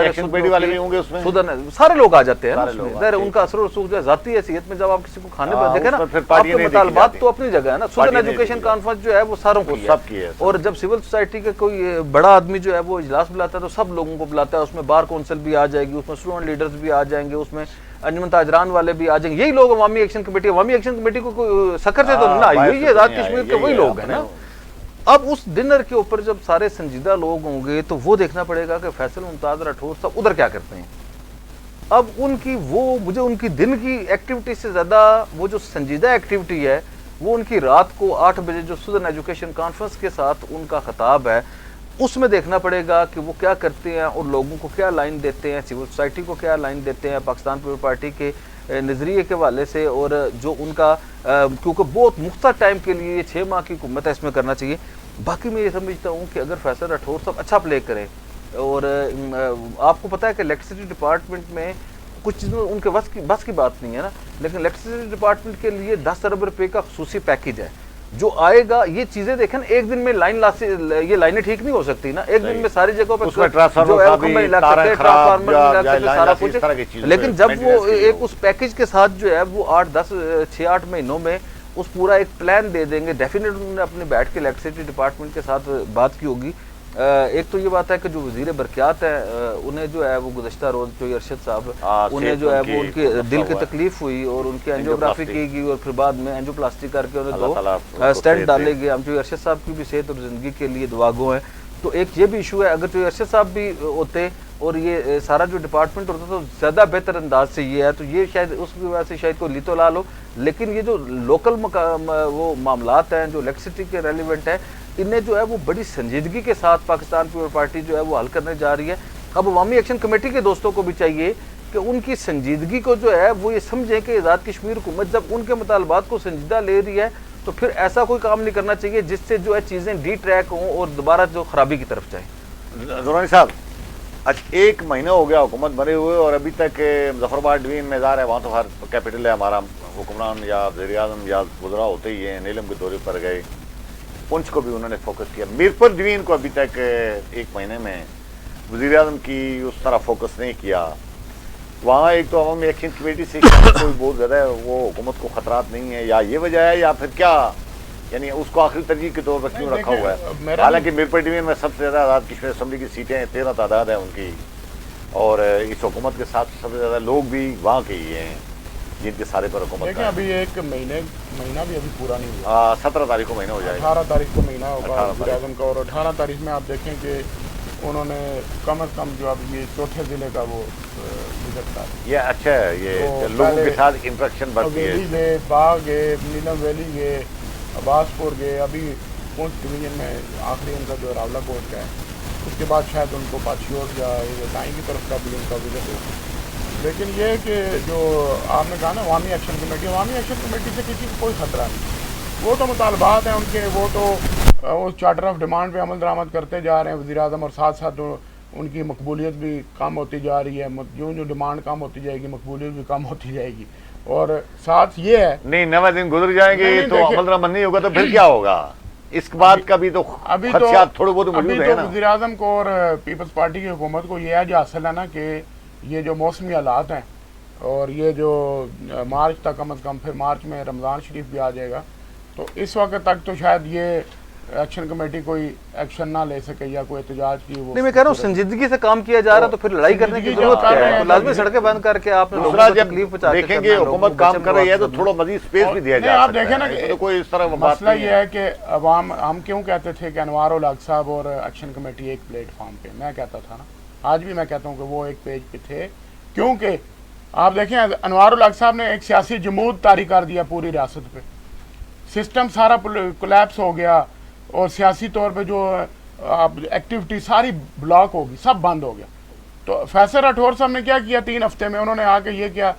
سارے لوگ آ جاتے ہیں, ان کا اثر و رسوخ جو ہے ذاتی حیثیت میں جب آپ کسی کو کھانے پہ دیکھیں نا, آپ کے مطالبات تو اپنی جگہ ہے نا. سدن ایجوکیشن کانفرنس جو ہے وہ ساروں کو ہے, اور جب سول سوسائٹی کا کوئی بڑا آدمی جو ہے وہ اجلاس بلاتا ہے تو سب لوگوں کو بلاتا ہے. اس میں بار کونسل بھی آ جائے گی, اس میں اسٹوڈنٹ لیڈرز بھی آ جائیں گے, اس میں انجمن تاجران والے بھی آ جائیں گے. یہی لوگ عوامی ایکشن کمیٹی کو سکر سے تو نہ آئی ہوئی ہے, آزاد کشمیر کے وہی لوگ ہیں نا. اب اس ڈنر کے اوپر جب سارے سنجیدہ لوگ ہوں گے تو وہ دیکھنا پڑے گا کہ فیصل ممتاز راٹھور صاحب ادھر کیا کرتے ہیں. اب ان کی مجھے ان کی دن کی ایکٹیویٹی سے زیادہ وہ جو سنجیدہ ایکٹیویٹی ہے وہ ان کی رات کو 8 بجے جو سدن ایجوکیشن کانفرنس کے ساتھ ان کا خطاب ہے, اس میں دیکھنا پڑے گا کہ وہ کیا کرتے ہیں اور لوگوں کو کیا لائن دیتے ہیں, سول سوسائٹی کو کیا لائن دیتے ہیں پاکستان پیپلز پارٹی کے نظریے کے حوالے سے. اور جو ان کا کیونکہ بہت مختصر ٹائم کے لیے یہ 6 ماہ کی حکومت ہے, اس میں کرنا چاہیے. باقی میں یہ سمجھتا ہوں کہ اگر فیصل راٹھور صاحب اچھا پلے کریں, اور آپ کو پتہ ہے کہ الیکٹریسٹی ڈپارٹمنٹ میں کچھ چیزوں ان کے بس کی بات نہیں ہے نا، لیکن الیکٹریسٹی ڈپارٹمنٹ کے لیے 10 ارب روپے کا خصوصی پیکیج ہے جو آئے گا. یہ چیزیں دیکھیں ایک دن میں یہ لائنیں ٹھیک نہیں ہو سکتی نا، ایک دن میں ساری جگہوں پہ سارا کچھ. لیکن جب وہ ایک اس پیکیج کے ساتھ جو ہے وہ 6-8 مہینوں میں اس پورا ایک پلان دے دیں گے، ڈیفینیٹ انہوں نے اپنے بیٹھ کے الیکٹریسٹی ڈپارٹمنٹ کے ساتھ بات کی ہوگی. ایک تو یہ بات ہے کہ جو وزیر برقیات ہیں انہیں جو ہے وہ گزشتہ روز چوہی ارشد صاحب انہیں جو ہے وہ ان کے دل کی تکلیف ہوئی اور ان کی اینجیوگرافی کی گئی اور پھر بعد میں اینجیو پلاسٹی کر کے انہیں 2 اسٹینٹ ڈالے گئے. ہم چوہی ارشد صاحب کی بھی صحت اور زندگی کے لیے دعا گو ہیں. تو ایک یہ بھی ایشو ہے، اگر چوہی ارشد صاحب بھی ہوتے اور یہ سارا جو ڈپارٹمنٹ ہوتا تو زیادہ بہتر انداز سے یہ ہے، تو یہ شاید اس کی وجہ سے شاید کوئی لیتو لال ہو. لیکن یہ جو لوکل وہ معاملات ہیں جو الیکٹریسٹی کے ریلیونٹ ہیں، انہیں جو ہے وہ بڑی سنجیدگی کے ساتھ پاکستان پیپلز پارٹی جو ہے وہ حل کرنے جا رہی ہے. اب عوامی ایکشن کمیٹی کے دوستوں کو بھی چاہیے کہ ان کی سنجیدگی کو جو ہے وہ یہ سمجھیں کہ آزاد کشمیر حکومت جب ان کے مطالبات کو سنجیدہ لے رہی ہے تو پھر ایسا کوئی کام نہیں کرنا چاہیے جس سے جو ہے چیزیں ڈی ٹریک ہوں اور دوبارہ جو خرابی کی طرف جائیں. زورانی صاحب، آج 1 مہینہ ہو گیا حکومت بنے ہوئے اور ابھی تک مظفر آباد ڈوین میں ظاہر ہے وہاں تو ہر کیپٹل ہے ہمارا، حکمران یا وزیر اعظم یا وزراء ہوتے ہی ہیں، نیلم کے دورے پر گئے، پنچ کو بھی انہوں نے فوکس کیا. میرپور ڈوین کو ابھی تک 1 مہینے میں وزیر اعظم کی اس طرح فوکس نہیں کیا. وہاں ایک تو عوامی ایکشن کمیٹی سے کوئی بہت زیادہ وہ حکومت کو خطرات نہیں ہے، یا یہ وجہ ہے یا پھر کیا، یعنی اس کو آخری ترجیح کے طور پر کیوں رکھا ہوا ہے؟ حالانکہ میرپور ڈوین میں سب سے زیادہ آزاد کشمیر اسمبلی کی سیٹیں 13 تعداد ہے ان کی، اور اس حکومت کے ساتھ سب سے زیادہ لوگ بھی وہاں کے ہی ہیں جن کے سارے پر حکومت دیکھیں. ابھی 1 مہینہ بھی ابھی پورا نہیں ہوا. 17 تاریخ کو مہینہ ہو جائے گا. 18 تاریخ کو مہینہ ہوگا وزیر اعظم کا، اور 18 تاریخ میں آپ دیکھیں کہ انہوں نے کم از کم جو اب یہ 4تھے ضلع کا وہ وزٹ تھا. یہ اچھا ہے، یہ لوگوں کے ساتھ انٹریکشن بڑھتی ہے. ویلی گئے، باغ گئے، نیلم ویلی گئے، عباس پور گئے، ابھی پونچھ ڈویژن میں آخری ان کا جو راولہ کوٹ کا ہے، اس کے بعد شاید ان کو پاچیوٹ یا دائیں کی طرف کا بھی ان کا وزٹ ہو. لیکن یہ کہ جو آپ نے کہا نا عوامی ایکشن کمیٹی سے کسی کو کوئی خطرہ نہیں. وہ تو مطالبات ہیں ان کے، وہ تو اس چارٹر آف ڈیمانڈ پہ عمل درآمد کرتے جا رہے ہیں وزیر اعظم، اور ساتھ ساتھ ان کی مقبولیت بھی کم ہوتی جا رہی ہے. جو ڈیمانڈ کم ہوتی جائے گی مقبولیت بھی کم ہوتی جائے گی. اور ساتھ یہ ہے نہیں 9 دن گزر جائیں گے تو عمل درآمد نہیں ہوگا تو پھر کیا ہوگا؟ اس بات کا بھی تو خدشات تھوڑے بہت موجود ہیں نا. وزیر اعظم کو اور پیپلز پارٹی کی حکومت کو یہ جو حاصل ہے نا کہ یہ جو موسمی حالات ہیں اور یہ جو مارچ تک کم از کم، پھر مارچ میں رمضان شریف بھی آ جائے گا، تو اس وقت تک تو شاید یہ ایکشن کمیٹی کوئی ایکشن نہ لے سکے یا کوئی احتجاج کی. وہ نہیں، میں کہہ رہا ہوں سنجیدگی سے کام کیا جا رہا تو پھر لڑائی کرنے کی ضرورت کیا ہے؟ لازمی سڑکیں بند کر کے آپ دوسرا جب دیکھیں گے حکومت کام کر رہی ہے تو تھوڑا مزید اسپیس بھی دیا جا آپ دیکھیں نا کہ کوئی اس طرح مسئلہ یہ ہے کہ عوام، ہم کیوں کہتے تھے کہ انوار الحق صاحب اور ایکشن کمیٹی ایک پلیٹ فارم پہ، میں کہتا تھا نا، آج بھی میں کہتا ہوں کہ وہ ایک پیج پہ تھے، کیونکہ آپ دیکھیں انوار الحق صاحب نے ایک سیاسی جمود طاری کر دیا پوری ریاست پہ. سسٹم سارا کولیپس ہو گیا اور سیاسی طور پہ جو ایکٹیویٹی ساری بلاک ہوگی، سب بند ہو گیا. تو فیصل راٹھور صاحب نے کیا کیا 3 ہفتے میں؟ انہوں نے آ کے یہ کیا،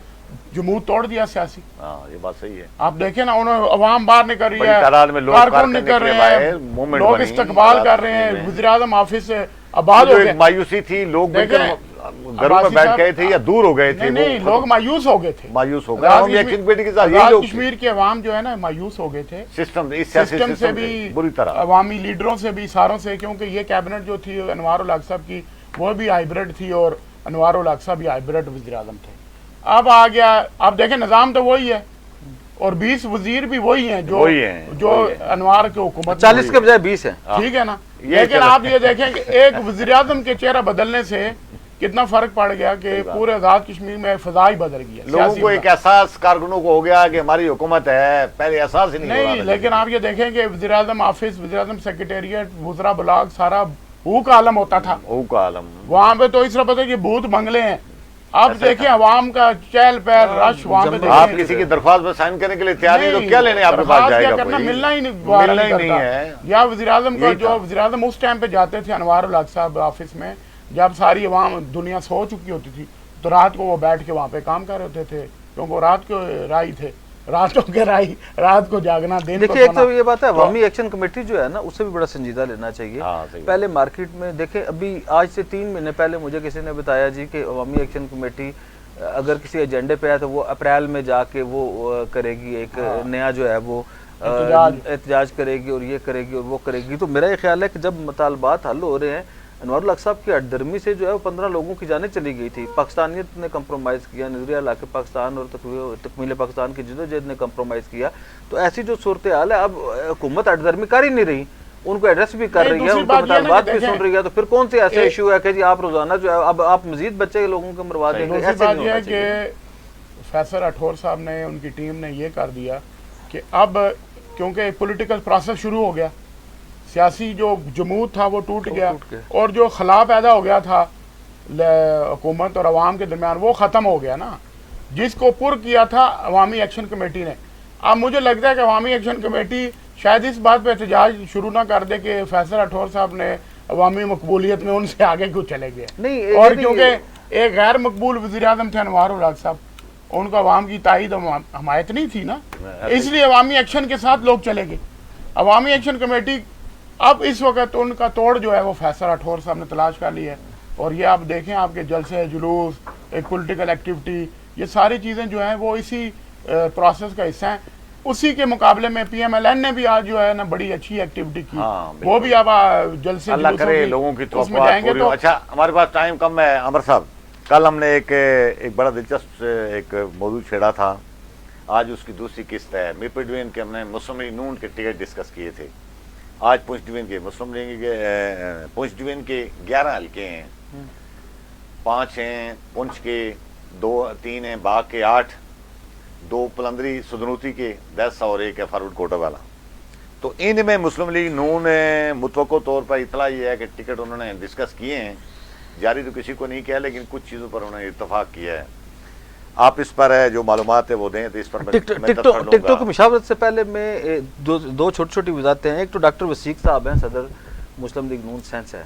جمود توڑ دیا سیاسی. یہ بات صحیح ہے. آپ دیکھیں نا، انہوں نے عوام باہر نکل رہی ہے، کارکن نکل رہے ہیں، لوگ استقبال کر رہے ہیں، وزیر اعظم آفس سے آباد ہو گئے. مایوسی تھی، لوگ گھروں میں بیٹھ گئے تھے یا دور ہو گئے تھے. نہیں، لوگ مایوس ہو گئے تھے. آزاد کشمیر کے عوام جو ہے نا مایوس ہو گئے تھے سسٹم سے بھی، بری طرح عوامی لیڈروں سے بھی، ساروں سے، کیونکہ یہ کیبنٹ جو تھی انوار الحق صاحب کی وہ بھی ہائیبرڈ تھی اور انوار الحق صاحب بھی ہائیبرڈ وزیر اعظم تھے. اب آ گیا، اب دیکھیں نظام تو وہی ہے اور 20 وزیر بھی وہی ہیں جو انوار کے حکومت 40 کے بجائے 20 ہیں. ٹھیک ہے نا. لیکن آپ یہ دیکھیں کہ ایک وزیر اعظم کے چہرہ بدلنے سے کتنا فرق پڑ گیا کہ پورے آزاد کشمیر میں فضا ہی بدل گیا. لوگوں کو ایک احساس کارکنوں کو ہو گیا کہ ہماری حکومت ہے، پہلے احساس ہی نہیں. لیکن آپ یہ دیکھیں کہ وزیر اعظم آفس، وزیر اعظم سیکریٹریٹ، وزراء بلاک، سارا بھو کا عالم ہوتا تھا. وہاں پہ تو اس طرح پتہ کہ بھوت بنگلے ہیں. آپ دیکھیں عوام کا چہل پہل رش وہاں پہ. آپ کسی کی درخواست پر سائن کرنے کے لیے تیار نہیں تو کیا لینے آپ کے پاس جائے گا؟ ملنا ہی نہیں ہے. یا وزیر اعظم کا جو وزیر اعظم اس ٹائم پہ جاتے تھے انوار الحق صاحب آفس میں، جب ساری عوام دنیا سو چکی ہوتی تھی تو رات کو وہ بیٹھ کے وہاں پہ کام کر رہے ہوتے تھے، کیونکہ وہ رات کو رائی تھے، راتوں کے رائی، رات کو جاگنا، دن کو دیکھیں. ایک تو یہ بات ہے عوامی ایکشن کمیٹی جو ہے نا اسے بھی بڑا سنجیدہ لینا چاہیے. پہلے مارکیٹ میں دیکھیں، ابھی آج سے 3 مہینے پہلے مجھے کسی نے بتایا جی کہ عوامی ایکشن کمیٹی اگر کسی ایجنڈے پہ ہے تو وہ اپریل میں جا کے وہ کرے گی ایک نیا جو ہے وہ احتجاج کرے گی اور یہ کرے گی اور وہ کرے گی. تو میرا یہ خیال ہے کہ جب مطالبات حل ہو رہے ہیں, انوار الحق صاحب کی ہٹ درمی سے جو ہے وہ 15 لوگوں کی جانیں چلی گئی تھی, پاکستانیت نے کمپرومائز کیا, نظریہ علاقے پاکستان اور تکمیل پاکستان کی جدوجہد نے کمپرومائز کیا. تو ایسی جو صورتحال ہے, اب حکومت ہٹ درمی کر ہی نہیں رہی, ان کو ایڈریس بھی کر رہی ہے, ان کو مطالبات بھی سن رہی ہے, تو پھر کون سے ایسے ایشو ہے کہ جی آپ روزانہ جو ہے اب آپ مزید بچے لوگوں کو مروا دیں گے؟ ایسے نہیں ہونا چاہیے. فیصل راٹھور صاحب نے, ان کی ٹیم نے یہ کر دیا کہ اب کیونکہ پولیٹیکل پروسیس شروع ہو گیا, سیاسی جو جمود تھا وہ ٹوٹ گیا, اور جو خلا پیدا ہو گیا تھا حکومت اور عوام کے درمیان وہ ختم ہو گیا نا, جس کو پر کیا تھا عوامی ایکشن کمیٹی نے. اب مجھے لگتا ہے کہ عوامی ایکشن کمیٹی شاید اس بات پہ احتجاج شروع نہ کر دے کہ فیصل راٹھور صاحب نے عوامی مقبولیت میں ان سے آگے کیوں چلے گئے, اور کیونکہ ایک غیر مقبول وزیر اعظم تھے انوار الحق صاحب, ان کو عوام کی تائید حمایت نہیں تھی نا, اس لیے عوامی ایکشن کے ساتھ لوگ چلے گئے. عوامی ایکشن کمیٹی اب اس وقت ان کا توڑ جو ہے وہ فیصل راٹھور صاحب نے تلاش کر لی ہے, اور یہ آپ دیکھیں آپ کے جلسے جلوس, ایک پولیٹیکل ایکٹیویٹی, یہ ساری چیزیں جو ہیں وہ اسی پروسیس کا حصہ ہیں. اسی کے مقابلے میں پی ایم ایل این نے بھی آج جو ہے نا بڑی اچھی ایکٹیویٹی کی, وہ بھی اب جلسے اللہ کرے لوگوں کی توقعات پوری ہو. اچھا ہمارے پاس ٹائم کم ہے عمر صاحب, کل ہم نے ایک بڑا دلچسپ ایک موضوع چھیڑا تھا, آج اس کی دوسری قسط ہے. میرپور ڈویژن کے ہم نے مسلم لیگ نون کے ٹکٹ ڈسکس کیے تھے, آج پونچھ ڈویژن کے مسلم لیگ کے پونچھ ڈویژن کے 11 حلقے ہیں, 5 ہیں پونچھ کے, 3 ہیں باغ کے, 8 2 پلندری سدنوتی کے 10 اور 1 ہے فارورڈ کوٹا والا. تو ان میں مسلم لیگ نون متوقع طور پر اطلاع یہ ہے کہ ٹکٹ انہوں نے ڈسکس کیے ہیں, جاری تو کسی کو نہیں کیا, لیکن کچھ چیزوں پر انہوں نے اتفاق کیا ہے. آپ اس پر جو معلومات ہے وہ دیں, تو اس پر ٹکٹوں کی مشاورت سے پہلے میں دو چھوٹی چھوٹی وضاحتیں ہیں. ایک تو ڈاکٹر وسیق صاحب ہیں, صدر مسلم لیگ نون سینس ہے,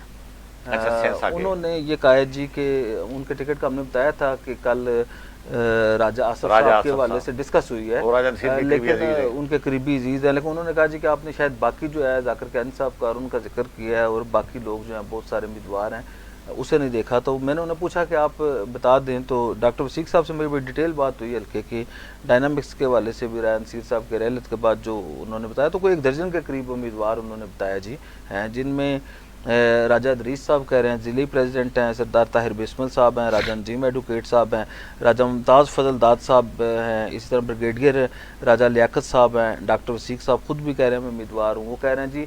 انہوں نے یہ کہا ہے جی کہ ان کے ٹکٹ کا ہم نے بتایا تھا کہ کل راجہ آصف صاحب کے حوالے سے ڈسکس ہوئی ہے, لیکن ان کے قریبی عزیز ہیں, لیکن انہوں نے کہا جی کہ آپ نے شاید باقی جو ہے ذاکر کانی صاحب کا اور ان کا ذکر کیا ہے, اور باقی لوگ جو ہیں بہت سارے امیدوار ہیں, اسے نہیں دیکھا. تو میں نے انہیں پوچھا کہ آپ بتا دیں, تو ڈاکٹر وسیق صاحب سے میری بڑی ڈیٹیل بات ہوئی ہلکے کی ڈائنامکس کے حوالے سے بھی, رائے انصیر صاحب کے رحلت کے بعد جو انہوں نے بتایا, تو کوئی 1 درجن کے قریب امیدوار انہوں نے بتایا جی ہیں, جن میں راجہ ادریس صاحب کہہ رہے ہیں ضلعی پریزیڈنٹ ہیں, سردار طاہر بسمل صاحب ہیں, راجہ نجیم ایڈوکیٹ صاحب ہیں, راجہ ممتاز فضل داد صاحب ہیں, اسی طرح بریگیڈیئر راجہ لیاقت صاحب ہیں. ڈاکٹر وسیق صاحب خود بھی کہہ رہے ہیں میں امیدوار ہوں. وہ کہہ رہے ہیں جی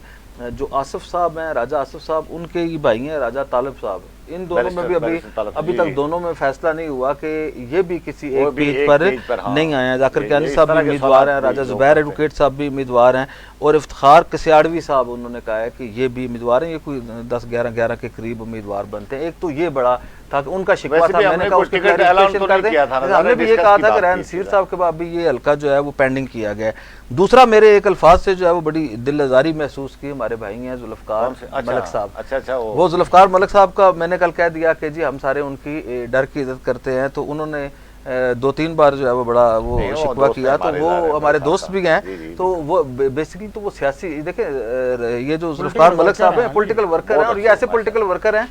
جو آصف صاحب ہیں, راجہ آصف صاحب, ان کے ہی بھائی ہیں راجہ طالب صاحب, ان دونوں میں بھی ابھی تک دونوں میں فیصلہ نہیں ہوا کہ یہ بھی کسی ایک پیج پر نہیں آئے ہیں. ذاکر کانی صاحب بھی امیدوار ہیں, راجہ زبیر ایڈوکیٹ صاحب بھی امیدوار ہیں, اور افتخار کسیاڑوی صاحب انہوں نے کہا ہے کہ یہ بھی امیدوار ہیں. یہ کوئی 10-11 کے قریب امیدوار بنتے ہیں. ایک تو یہ بڑا تھا کہ ان کا شکوہ تھا, میں نے کہا اس کے کلیریفیکیشن کر دیں, ہم نے بھی یہ کہا تھا کہ رائے انصیر صاحب کے بعد بھی یہ حلقہ جو ہے وہ پینڈنگ کیا گیا ہے. دوسرا میرے ایک الفاظ سے جو ہے وہ بڑی دل آزاری محسوس کی, ہمارے بھائی ہیں ذوالفقار ملک صاحب. وہ ذوالفقار ملک صاحب کا میں نے کل کہہ دیا کہ جی ہم سارے ان کی ڈر کی عزت کرتے ہیں, تو انہوں نے 2-3 بار جو ہے وہ بڑا وہ شکوہ کیا, تو وہ ہمارے دوست بھی ہیں. تو وہ بیسیکلی تو وہ سیاسی, دیکھیں یہ جو ذوالفقار ملک صاحب ہیں پولیٹیکل ورکر ہیں, اور یہ ایسے پولیٹیکل ورکر ہیں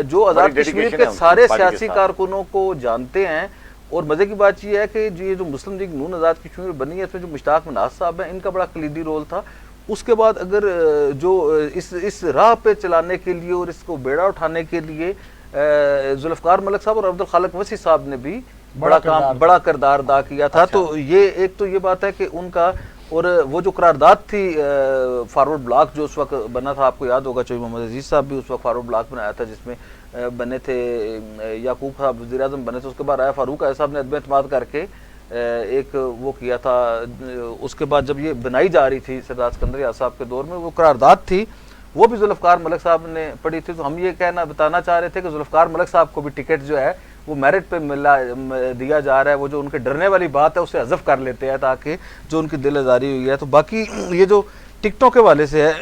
جو آزاد کشمیر کے سارے سیاسی کارکنوں کو جانتے ہیں. اور مزے کی بات یہ ہے کہ یہ جو مسلم لیگ نون آزاد کشمیر بنی ہے, اس میں جو مشتاق مناز صاحب ہیں, ان کا بڑا کلیدی رول تھا. اس کے بعد اگر جو اس راہ پہ چلانے کے لیے اور اس کو بیڑا اٹھانے کے لیے ذوالفقار ملک صاحب اور عبدالخالق وسیع صاحب نے بھی بڑا کردار ادا کیا تھا. تو یہ ایک تو یہ بات ہے کہ ان کا, اور وہ جو قرارداد تھی فارورڈ بلاک جو اس وقت بنا تھا, آپ کو یاد ہوگا چوہی محمد عزیز صاحب بھی اس وقت فارورڈ بلاک بنایا تھا, جس میں بنے تھے یعقوب صاحب وزیر اعظم بنے تھے, اس کے بعد رایا فاروق صاحب نے عدم اعتماد کر کے ایک وہ کیا تھا. اس کے بعد جب یہ بنائی جا رہی تھی سردار سکندر یار صاحب کے دور میں, وہ قرارداد تھی وہ بھی ذوالفقار ملک صاحب نے پڑھی تھی. تو ہم یہ بتانا چاہ رہے تھے کہ ذوالفقار ملک صاحب کو بھی ٹکٹ جو ہے وہ میرٹ پہ دیا جا رہا ہے. وہ جو ان کے ڈرنے والی بات ہے اسے حذف کر لیتے ہیں تاکہ جو ان کی دل آزاری ہوئی ہے. تو باقی یہ جو ٹکٹوں کے حوالے سے ہے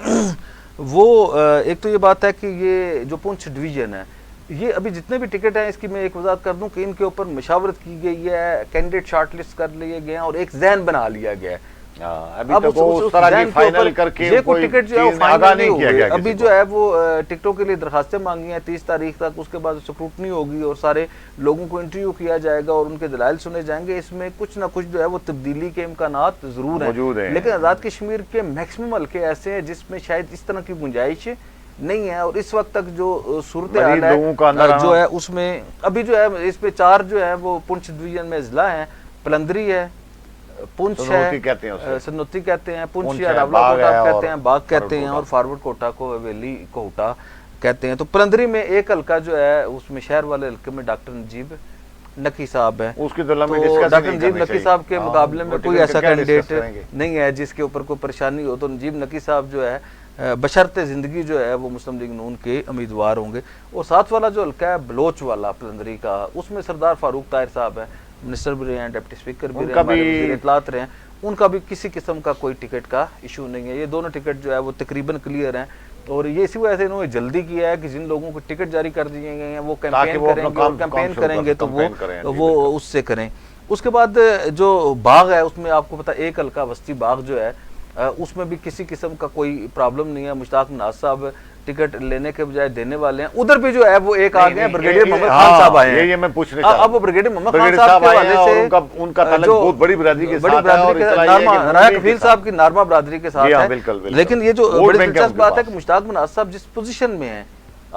وہ ایک تو یہ بات ہے کہ یہ جو پونچھ ڈویژن ہے, یہ ابھی جتنے بھی ٹکٹ ہیں اس کی میں ایک وضاحت کر دوں کہ ان کے اوپر مشاورت کی گئی ہے, کینڈیڈیٹ شارٹ لسٹ کر لیے گئے ہیں, اور ایک ذہن بنا لیا گیا ہے. ابھی تک وہ اس طرح کی فائنل کر کے یہ کوئی ٹکٹ جو ہے وہ فائنل نہیں کیا ہوئی. گیا. ابھی جو ہے وہ ٹکٹوں کے لیے درخواستیں مانگی ہیں 30 تاریخ تک. اس کے بعد سکروٹنی ہوگی اور سارے لوگوں کو انٹرویو کیا جائے گا اور ان کے دلائل سنے جائیں گے. اس میں کچھ نہ کچھ جو ہے وہ تبدیلی کے امکانات ضرور ہیں, لیکن آزاد کشمیر کے میکسیمم حلقے ایسے ہیں جس میں شاید اس طرح کی گنجائش نہیں ہے. اور اس وقت تک جو صورتحال ہے جو ہے اس میں ابھی جو ہے اس پہ 4 جو ہے وہ پونچھ ڈویژن میں اضلاع ہیں. پلندری ہے, پونچھ ہے, سنوتی کہتے ہیں, پونچھ یا راولا کوٹا کہتے ہیں, باغ کہتے ہیں, اور فارورڈ کوٹا کو حویلی کوٹا کہتے ہیں. تو پلندری میں ایک حلقہ جو ہے اس میں شہر والے حلقے میں ڈاکٹر نجیب نقی صاحب ہیں. ڈاکٹر نجیب نقی صاحب کے مقابلے میں کوئی ایسا کینڈیڈیٹ نہیں ہے جس کے اوپر کوئی پریشانی ہو. تو نجیب نقی صاحب جو ہے بشرط زندگی جو ہے وہ مسلم لیگ نون کے امیدوار ہوں گے. اور ساتھ والا جو حلقہ ہے بلوچ والا پلندری کا, اس میں سردار فاروق طاہر صاحب ہیں, منسٹر بھی رہے ہیں, ڈپٹی اسپیکر بھی رہے ہیں, وزیر اطلاعات رہے ہیں. ان کا بھی کسی قسم کا کوئی ٹکٹ کا ایشو نہیں ہے. یہ دونوں ٹکٹ جو ہے وہ تقریباً کلیئر ہیں. اور یہ اسی وجہ سے انہوں نے جلدی کیا ہے کہ جن لوگوں کو ٹکٹ جاری کر دیے گئے ہیں وہ کیمپین کریں گے تو وہ اس سے کریں. اس کے بعد جو باغ ہے اس میں آپ کو پتا ایک حلقہ وسطی باغ جو ہے اس میں بھی کسی قسم کا کوئی پرابلم نہیں ہے. مشتاق مناز صاحب ٹکٹ لینے کے بجائے دینے والے ہیں. ادھر بھی جو ہے وہ ایک آگے ہیں بریگیڈیئر محمد خان صاحب آئے ہیں. یہ میں پوچھنے چاہتا ہوں, اب وہ بریگیڈیئر محمد خان صاحب کے حوالے سے ان کا تعلق بہت بڑی برادری کے ساتھ ہے, اور رایا کفیل صاحب کی نارما برادری کے ساتھ ہے. لیکن یہ جو بڑی دلچسپ بات ہے کہ مشتاق مناز صاحب جس پوزیشن میں ہیں,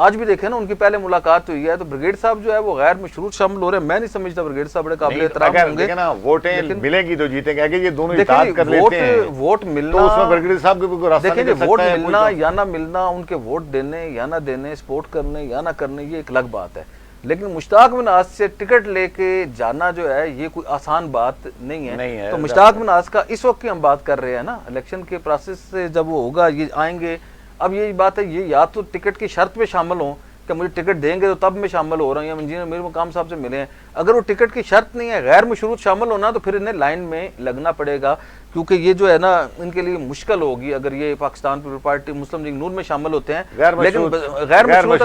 آج بھی دیکھیں نا ان کی پہلے ملاقات ہوئی ہے تو بریگیڈ صاحب جو ہے وہ غیر مشروط شامل ہو رہے ہیں. میں نہیں سمجھتا بریگیڈ صاحب بڑے قابل احترام ہوں گے. ووٹیں ملیں گی تو جیتیں گے, یہ دونوں اتحاد کر لیتے ہیں. ووٹ ملنا, اس میں بریگیڈ صاحب کے کوئی راستہ نہیں. ووٹ ملنا یا نہ ملنا, ان کے ووٹ دینے یا نہ دینے, سپورٹ کرنے یا نہ کرنے, یہ ایک الگ بات ہے. لیکن مشتاق مناز سے ٹکٹ لے کے جانا جو ہے یہ کوئی آسان بات نہیں ہے. تو مشتاق مناز کا اس وقت کی ہم بات کر رہے ہیں نا, الیکشن کے پروسیس سے جب وہ ہوگا یہ آئیں گے. اب یہی بات ہے, یہ یا تو ٹکٹ کی شرط پہ شامل ہوں کہ مجھے ٹکٹ دیں گے تو تب میں شامل ہو رہا ہوں, یا انجینئر میر مقام صاحب سے ملے ہیں. اگر وہ ٹکٹ کی شرط نہیں ہے, غیر مشروط شامل ہونا, تو پھر انہیں لائن میں لگنا پڑے گا, کیونکہ یہ جو ہے نا ان کے لیے مشکل ہوگی اگر یہ پاکستان پیپلز پارٹی مسلم لیگ نون میں شامل ہوتے ہیں. لیکن غیر مشروط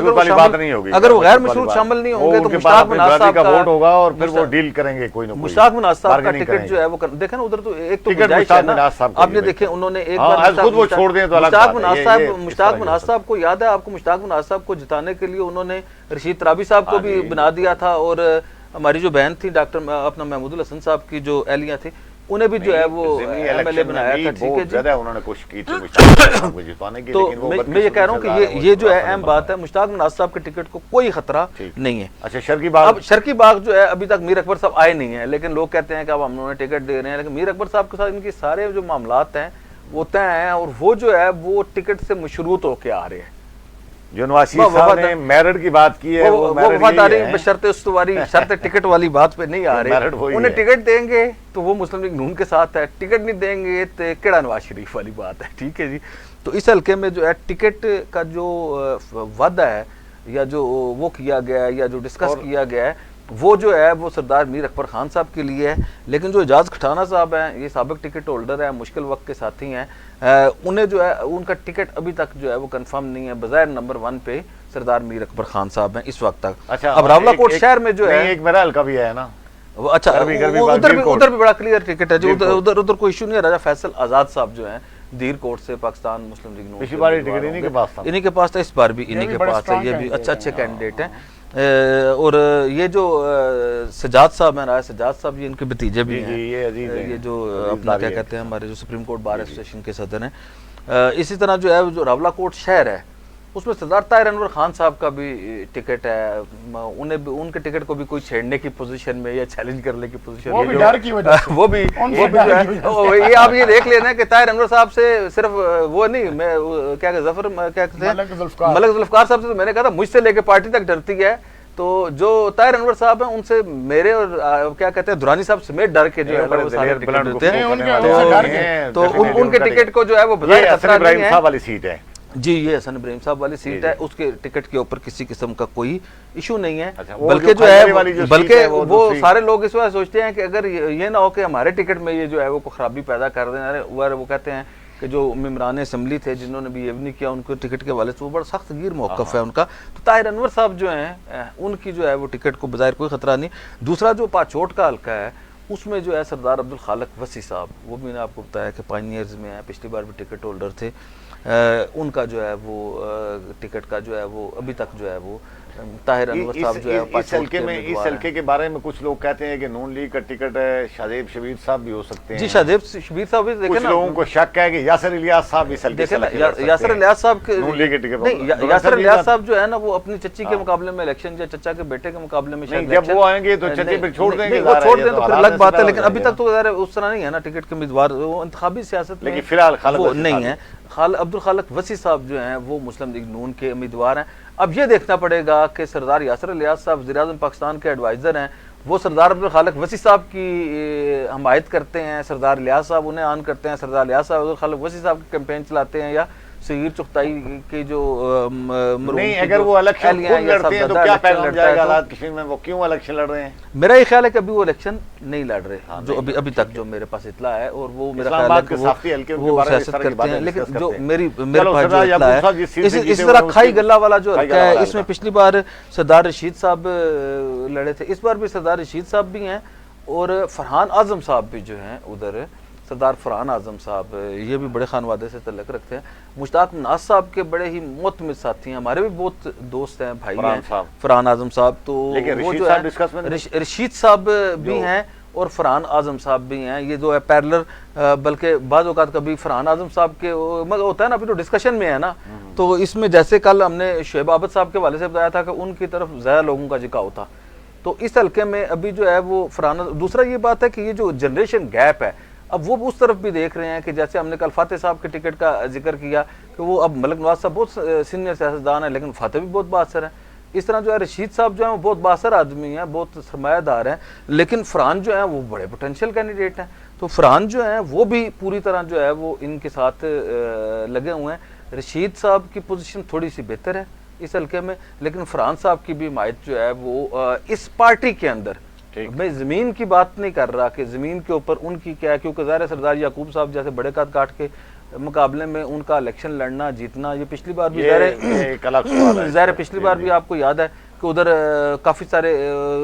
اگر وہ غیر مشروط شامل نہیں ہوں گے تو مشتاق مناز صاحب کا ووٹ ہوگا اور پھر وہ ڈیل کریں گے کوئی نہ کوئی. مشتاق مناز صاحب کا ٹکٹ جو ہے وہ دیکھیں نا, ادھر تو ایک تو گنجائش ہے نا. آپ نے دیکھیں انہوں نے ایک بار مشتاق مناز صاحب کو یاد ہے آپ کو, مشتاق مناز صاحب کو جتانے کے لیے انہوں نے رشید ترابی صاحب کو بھی بنا دیا تھا, اور ہماری جو بہن تھی ڈاکٹر اپنا محمود الحسن صاحب کی جو اہلیہ تھی انہیں بھی جو ہے وہ ایم ایل اے بنایا تھا. ٹھیک ہے جی, انہوں نے کوشش کی تھی. تو میں یہ کہہ رہا ہوں کہ یہ جو ہے اہم بات ہے, مشتاق مناز صاحب کے ٹکٹ کو کوئی خطرہ نہیں ہے. اچھا شرکی باغ, اب شرکی باغ جو ہے ابھی تک میر اکبر صاحب آئے نہیں ہیں, لیکن لوگ کہتے ہیں کہ اب ہم انہوں نے ٹکٹ دے رہے ہیں, لیکن میر اکبر صاحب کے ساتھ ان کے سارے جو معاملات ہیں وہ طے ہیں, اور وہ جو ہے وہ ٹکٹ سے مشروط ہو کے آ رہے ہیں. جو نواز شریف صاحب نے میرٹ کی بات کی ہے وہ وفاداری بشرط استواری شرط ٹکٹ والی بات پہ نہیں آ رہے. انہیں ٹکٹ دیں گے تو وہ مسلم لیگ نون کے ساتھ ہے, ٹکٹ نہیں دیں گے تو کیڑا نواز شریف والی بات ہے. ٹھیک ہے جی, تو اس حلقے میں جو ہے ٹکٹ کا جو وعدہ ہے یا جو وہ کیا گیا ہے یا جو ڈسکس کیا گیا ہے وہ جو ہے وہ سردار میر اکبر خان صاحب کے لیے ہے. لیکن جو اعجاز کھٹانہ صاحب ہیں, یہ سابق ٹکٹ ہولڈر ہیں, مشکل وقت کے ساتھی ہیں, انہیں جو ہے ان کا ٹکٹ ابھی تک جو ہے وہ کنفرم نہیں ہے. بظاہر نمبر 1 پہ سردار میر اکبر خان صاحب ہیں اس وقت تک. اب راولا کوٹ شہر میں جو ہے ایک میرا حلقہ بھی ہے نا, اچھا ادھر بھی بڑا کلیئر ٹکٹ ہے جو ادھر کوئی ایشو نہیں ہے. راجہ فیصل آزاد صاحب جو ہیں دیر کوٹ سے پاکستان مسلم لیگ نون, پچھلی بار ٹکٹ انہی کے پاس تھا, انہی کے پاس تھا, اس بار بھی انہی کے پاس ہے. یہ بھی اچھے کینڈیڈیٹ ہیں. اور یہ جو سجاد صاحب ہیں, راجہ سجاد صاحب, یہ ان کے بھتیجے بھی ہیں, یہ جو اپنا کیا کہتے ہیں ہمارے جو سپریم کورٹ بار ایسوسیشن کے صدر ہیں. اسی طرح جو ہے جو راولا کوٹ شہر ہے اس میں سردار طاہر انور خان صاحب کا بھی ٹکٹ ہے. انہیں ان کے ٹکٹ کو بھی کوئی چھیڑنے کی پوزیشن میں یا چیلنج کرنے کی پوزیشن میں, وہ بھی جو ہے آپ یہ دیکھ لینا کہ طاہر انور صاحب سے صرف وہ نہیں, میں کیا ظفر کیا کہتے ہیں ملک ذوالفقار صاحب سے تو میں نے کہا تھا مجھ سے لے کے پارٹی تک ڈرتی ہے. تو جو طاہر انور صاحب ہیں ان سے میرے اور کیا کہتے ہیں دورانی صاحب سمیت ڈر کے جو ہے وہ سارے ٹکٹ دیتے ہیں. تو ان کے ٹکٹ کو جو ہے وہ بظاہر خطرہ نہیں ہے. جی, یہ حسن ابراہیم صاحب والی سیٹ ہے, اس کے ٹکٹ کے اوپر کسی قسم کا کوئی ایشو نہیں ہے. بلکہ جو ہے بلکہ وہ سارے لوگ اس وجہ سوچتے ہیں کہ اگر یہ نہ ہو کہ ہمارے ٹکٹ میں یہ جو ہے وہ خرابی پیدا کر دیں. وہ کہتے ہیں کہ جو ممبران اسمبلی تھے جنہوں نے بھی یہ نہیں کیا, ان کو ٹکٹ کے حوالے سے وہ بڑا سخت گیر موقف ہے ان کا. تو طاہر انور صاحب جو ہیں ان کی جو ہے وہ ٹکٹ کو بظاہر کوئی خطرہ نہیں. دوسرا جو پاچوٹ کا حلقہ ہے اس میں جو ہے سردار عبدالخالق وسیع صاحب، وہ بھی نے آپ کو بتایا کہ پائنیئرز میں ہیں، پچھلی بار بھی ٹکٹ ہولڈر تھے، ان کا جو ہے وہ ٹکٹ کا جو ہے وہ ابھی تک جو ہے وہ طاہر انور صاحب جو ہے اس حلقے کے بارے میں کچھ لوگ کہتے ہیں کہ نون لیگ کا ٹکٹ شادیب شبیر صاحب بھی ہو سکتے ہیں. جی شادیب شبیر صاحب بھی دیکھیں کچھ نا، لوگوں کو شک ہے کہ یاسر الیاس صاحب اس حلقے سے یاسر الیاس صاحب نون لیگ کے ٹکٹ نہیں، یاسر الیاس صاحب جو ہے نا وہ اپنی چچی کے مقابلے میں الیکشن یا چچا کے بیٹے کے مقابلے میں شاید جب وہ آئیں گے تو چچے پہ چھوڑ دیں گے، وہ چھوڑ دیں تو پھر الگ بات ہے، لیکن ابھی تک تو ظاہر اس طرح نہیں ہے نا ٹکٹ کے امیدوار، وہ انتخابی سیاست میں لیکن فی الحال وہ نہیں ہے. عبدالخالق وسیع صاحب جو ہیں وہ مسلم لیگ نون کے امیدوار ہیں. اب یہ دیکھنا پڑے گا کہ سردار یاسر الیاس صاحب وزیر اعظم پاکستان کے ایڈوائزر ہیں، وہ سردار عبدالخالق وسیع صاحب کی حمایت کرتے ہیں، سردار الیاس صاحب انہیں آن کرتے ہیں، سردار الیاس صاحب عبدالخالق وسیع صاحب کی کیمپین چلاتے ہیں، یا صغیر چغتائی کے جو نہیں، اگر وہ الیکشن خود لڑتے ہیں تو کیا پیغام جائے گا آزاد کشمیر میں؟ وہ کیوں الیکشن لڑ رہے ہیں؟ میرا یہ خیال ہے کہ ابھی وہ الیکشن نہیں لڑ رہے، جو ابھی تک جو میرے پاس اطلاع ہے، اور وہ میرا خیال ہے کہ وہ سیاست کرتے ہیں. لیکن جو میرے پاس جو اطلاع ہے اس طرح کھائی گلہ والا جو حلقہ ہے، اس میں پچھلی بار سردار رشید صاحب لڑے تھے، اس بار بھی سردار رشید صاحب بھی ہیں، اور فرحان اعظم صاحب بھی جو ہیں ادھر، سردار فرحان اعظم صاحب یہ بھی بڑے خانوادے سے تعلق رکھتے ہیں. مشتاق مناز صاحب کے بڑے ہی معتمد ساتھی ہیں، ہمارے بھی بہت دوست ہیں، بھائی ہیں فرحان اعظم صاحب. تو وہ جو ہے رشید صاحب بھی ہیں اور فرحان اعظم صاحب بھی ہیں، یہ جو ہے پیرلر، بلکہ بعض اوقات کبھی فرحان اعظم صاحب کے ہوتا ہے نا، ابھی تو ڈسکشن میں ہے نا، تو اس میں جیسے کل ہم نے شعیب عابد صاحب کے حوالے سے بتایا تھا کہ ان کی طرف زیادہ لوگوں کا جھکاؤ تھا، تو اس حلقے میں ابھی جو ہے وہ فرحان. دوسرا یہ بات ہے کہ یہ جو جنریشن گیپ ہے، اب وہ اس طرف بھی دیکھ رہے ہیں کہ جیسے ہم نے کل فاتح صاحب کے ٹکٹ کا ذکر کیا کہ وہ اب ملک نواز صاحب بہت سینئر سیاستدان ہیں، لیکن فاتح بھی بہت بااثر ہیں. اس طرح جو ہے رشید صاحب جو ہیں وہ بہت بااثر آدمی ہیں، بہت سرمایہ دار ہیں، لیکن فرحان جو ہیں وہ بڑے پوٹینشیل کینڈیڈیٹ ہیں. تو فرحان جو ہیں وہ بھی پوری طرح جو ہے وہ ان کے ساتھ لگے ہوئے ہیں. رشید صاحب کی پوزیشن تھوڑی سی بہتر ہے اس حلقے میں، لیکن فرحان صاحب کی بھی حمایت جو ہے وہ اس پارٹی کے اندر، میں زمین کی بات نہیں کر رہا کہ زمین کے اوپر ان کی کیا ہے، کیونکہ ظاہر سردار یعقوب صاحب جیسے بڑے قد کاٹ کے مقابلے میں ان کا الیکشن لڑنا جیتنا، یہ پچھلی بار بھی ظاہر پچھلی بار بھی آپ کو یاد ہے کہ ادھر کافی سارے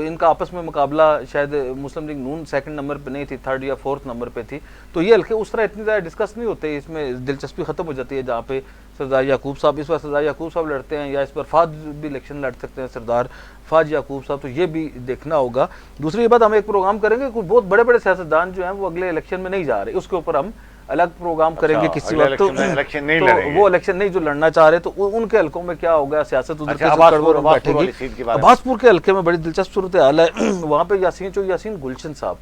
ان کا آپس میں مقابلہ شاید مسلم لیگ نون سیکنڈ نمبر پہ نہیں تھی، تھرڈ یا فورتھ نمبر پہ تھی. تو یہ حلقے اس طرح اتنی زیادہ ڈسکس نہیں ہوتے، اس میں دلچسپی ختم ہو جاتی ہے جہاں پہ سردار یعقوب صاحب، اس بار سردار یعقوب صاحب لڑتے ہیں یا اس بار فہد بھی الیکشن لڑ سکتے ہیں، سردار فہد یعقوب صاحب. تو یہ بھی دیکھنا ہوگا. دوسری یہ بات، ہم ایک پروگرام کریں گے، بہت بڑے بڑے سیاستدان جو ہیں وہ اگلے الیکشن میں نہیں جا رہے، اس کے اوپر ہم الگ پروگرام کریں گے کسی وقت. تو وہ الیکشن نہیں جو لڑنا چاہ رہے، تو ان کے حلقوں میں کیا ہوگا، سیاست بیٹھے گی. عباسپور کے حلقے میں بڑی دلچسپ صورتحال ہے، وہاں پہ یاسین گلشن صاحب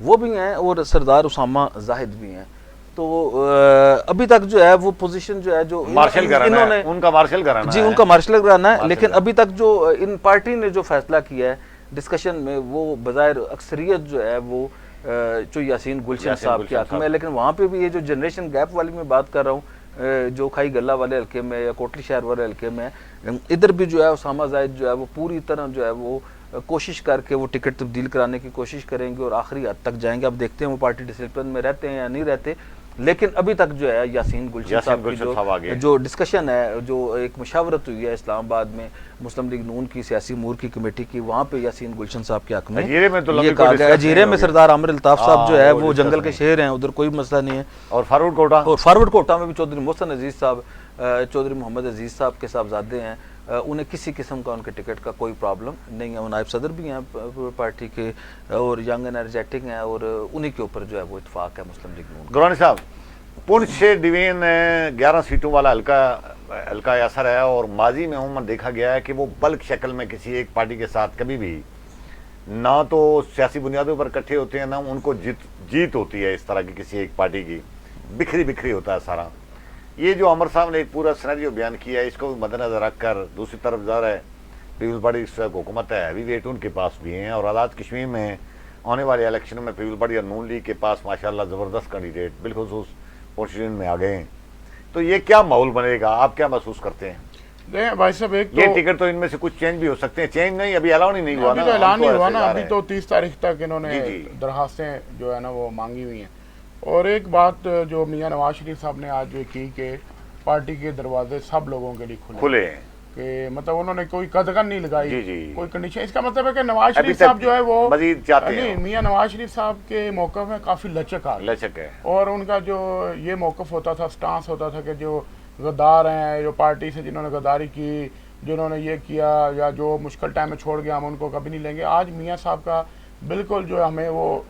وہ بھی ہیں اور سردار اسامہ زاہد بھی ہیں. تو ابھی تک جو ہے وہ پوزیشن جو ہے جو انہوں نے ان کا مارشل کرانا ہے، جی ان کا مارشل کرانا ہے، لیکن ابھی تک جو ان پارٹی نے جو فیصلہ کیا ہے ڈسکشن میں، وہ بظاہر اکثریت جو ہے وہ یاسین گلشن صاحب کے حق میں ہے. لیکن وہاں پہ بھی یہ جو جنریشن گیپ والی میں بات کر رہا ہوں، جو کھائی گلہ والے حلقے میں یا کوٹلی شہر والے حلقے میں، ادھر بھی جو ہے اسامہ زاہد جو ہے وہ پوری طرح جو ہے وہ کوشش کر کے وہ ٹکٹ تبدیل کرانے کی کوشش کریں گے اور آخری حد تک جائیں گے. اب دیکھتے ہیں وہ پارٹی ڈسپلن میں رہتے ہیں یا نہیں رہتے، لیکن ابھی تک جو ہے یاسین گلشن صاحب کی جو ڈسکشن ہے، جو ایک مشاورت ہوئی ہے اسلام آباد میں مسلم لیگ نون کی سیاسی امور کی کمیٹی کی، وہاں پہ یاسین گلشن صاحب کے حق میں یہ کہا گیا. اجیرے میں سردار عامر الطاف صاحب جو ہے وہ جنگل کے شیر ہیں، ادھر کوئی مسئلہ نہیں ہے. اور فارورڈ کوٹا میں بھی چودھری محسن عزیز صاحب، چودھری محمد عزیز صاحب کے صاحبزادے ہیں، انہیں کسی قسم کا ان کے ٹکٹ کا کوئی پرابلم نہیں ہے. وہ نائب صدر بھی ہیں پارٹی کے اور ینگ انرجیٹک ہیں، اور انہی کے اوپر جو ہے وہ اتفاق ہے مسلم لیگ نون. گورانی صاحب، پونچھ ڈویژن 11 سیٹوں والا حلقہ اثر ہے، اور ماضی میں عموماً دیکھا گیا ہے کہ وہ بلک شکل میں کسی ایک پارٹی کے ساتھ کبھی بھی نہ تو سیاسی بنیادوں پر اکٹھے ہوتے ہیں، نہ ان کو جیت ہوتی ہے اس طرح کی کسی ایک پارٹی کی، بکھری ہوتا ہے سارا. یہ جو عمر صاحب نے ایک پورا سینیریو بیان کیا ہے، اس کو مد نظر رکھ کر دوسری طرف ظاہر ہے پیپلز پارٹی کی حکومت ہے، ہیوی ویٹ ان کے پاس بھی ہیں، اور آزاد کشمیر میں آنے والے الیکشنوں میں پیپلز پارٹی اور نون لیگ کے پاس ماشاءاللہ زبردست کینڈیڈیٹ بالخصوص پوزیشن میں آ گئے ہیں. تو یہ کیا ماحول بنے گا، آپ کیا محسوس کرتے ہیں؟ دیکھیں بھائی صاحب، ایک یہ ٹکٹ تو ان میں سے کچھ چینج بھی ہو سکتے ہیں. چینج نہیں، ابھی اعلان ہی نہیں ہوا نا. ابھی تو اعلان نہیں ہوا نا، ابھی تو 30 تاریخ تک انہوں نے درخواستیں جو ہے نا وہ مانگی ہوئی ہیں. اور ایک بات جو میاں نواز شریف صاحب نے آج جو کی کہ پارٹی کے دروازے سب لوگوں کے لیے کھلے ہیں. کہ مطلب انہوں نے کوئی قدغن نہیں لگائی، جی جی، کوئی کنڈیشن. اس کا مطلب ہے کہ نواز ابھی شریف تک صاحب جو ہے وہ مزید چاہتے ہیں، نہیں، میاں نواز شریف صاحب کے موقف میں کافی لچک آ گئی، لچک ہے. اور ان کا جو یہ موقف ہوتا تھا، سٹانس ہوتا تھا کہ جو غدار ہیں، جو پارٹی سے جنہوں نے غداری کی، جنہوں نے یہ کیا یا جو مشکل ٹائم میں چھوڑ گیا، ہم ان کو کبھی نہیں لیں گے. آج میاں صاحب کا بالکل جو ہمیں وہ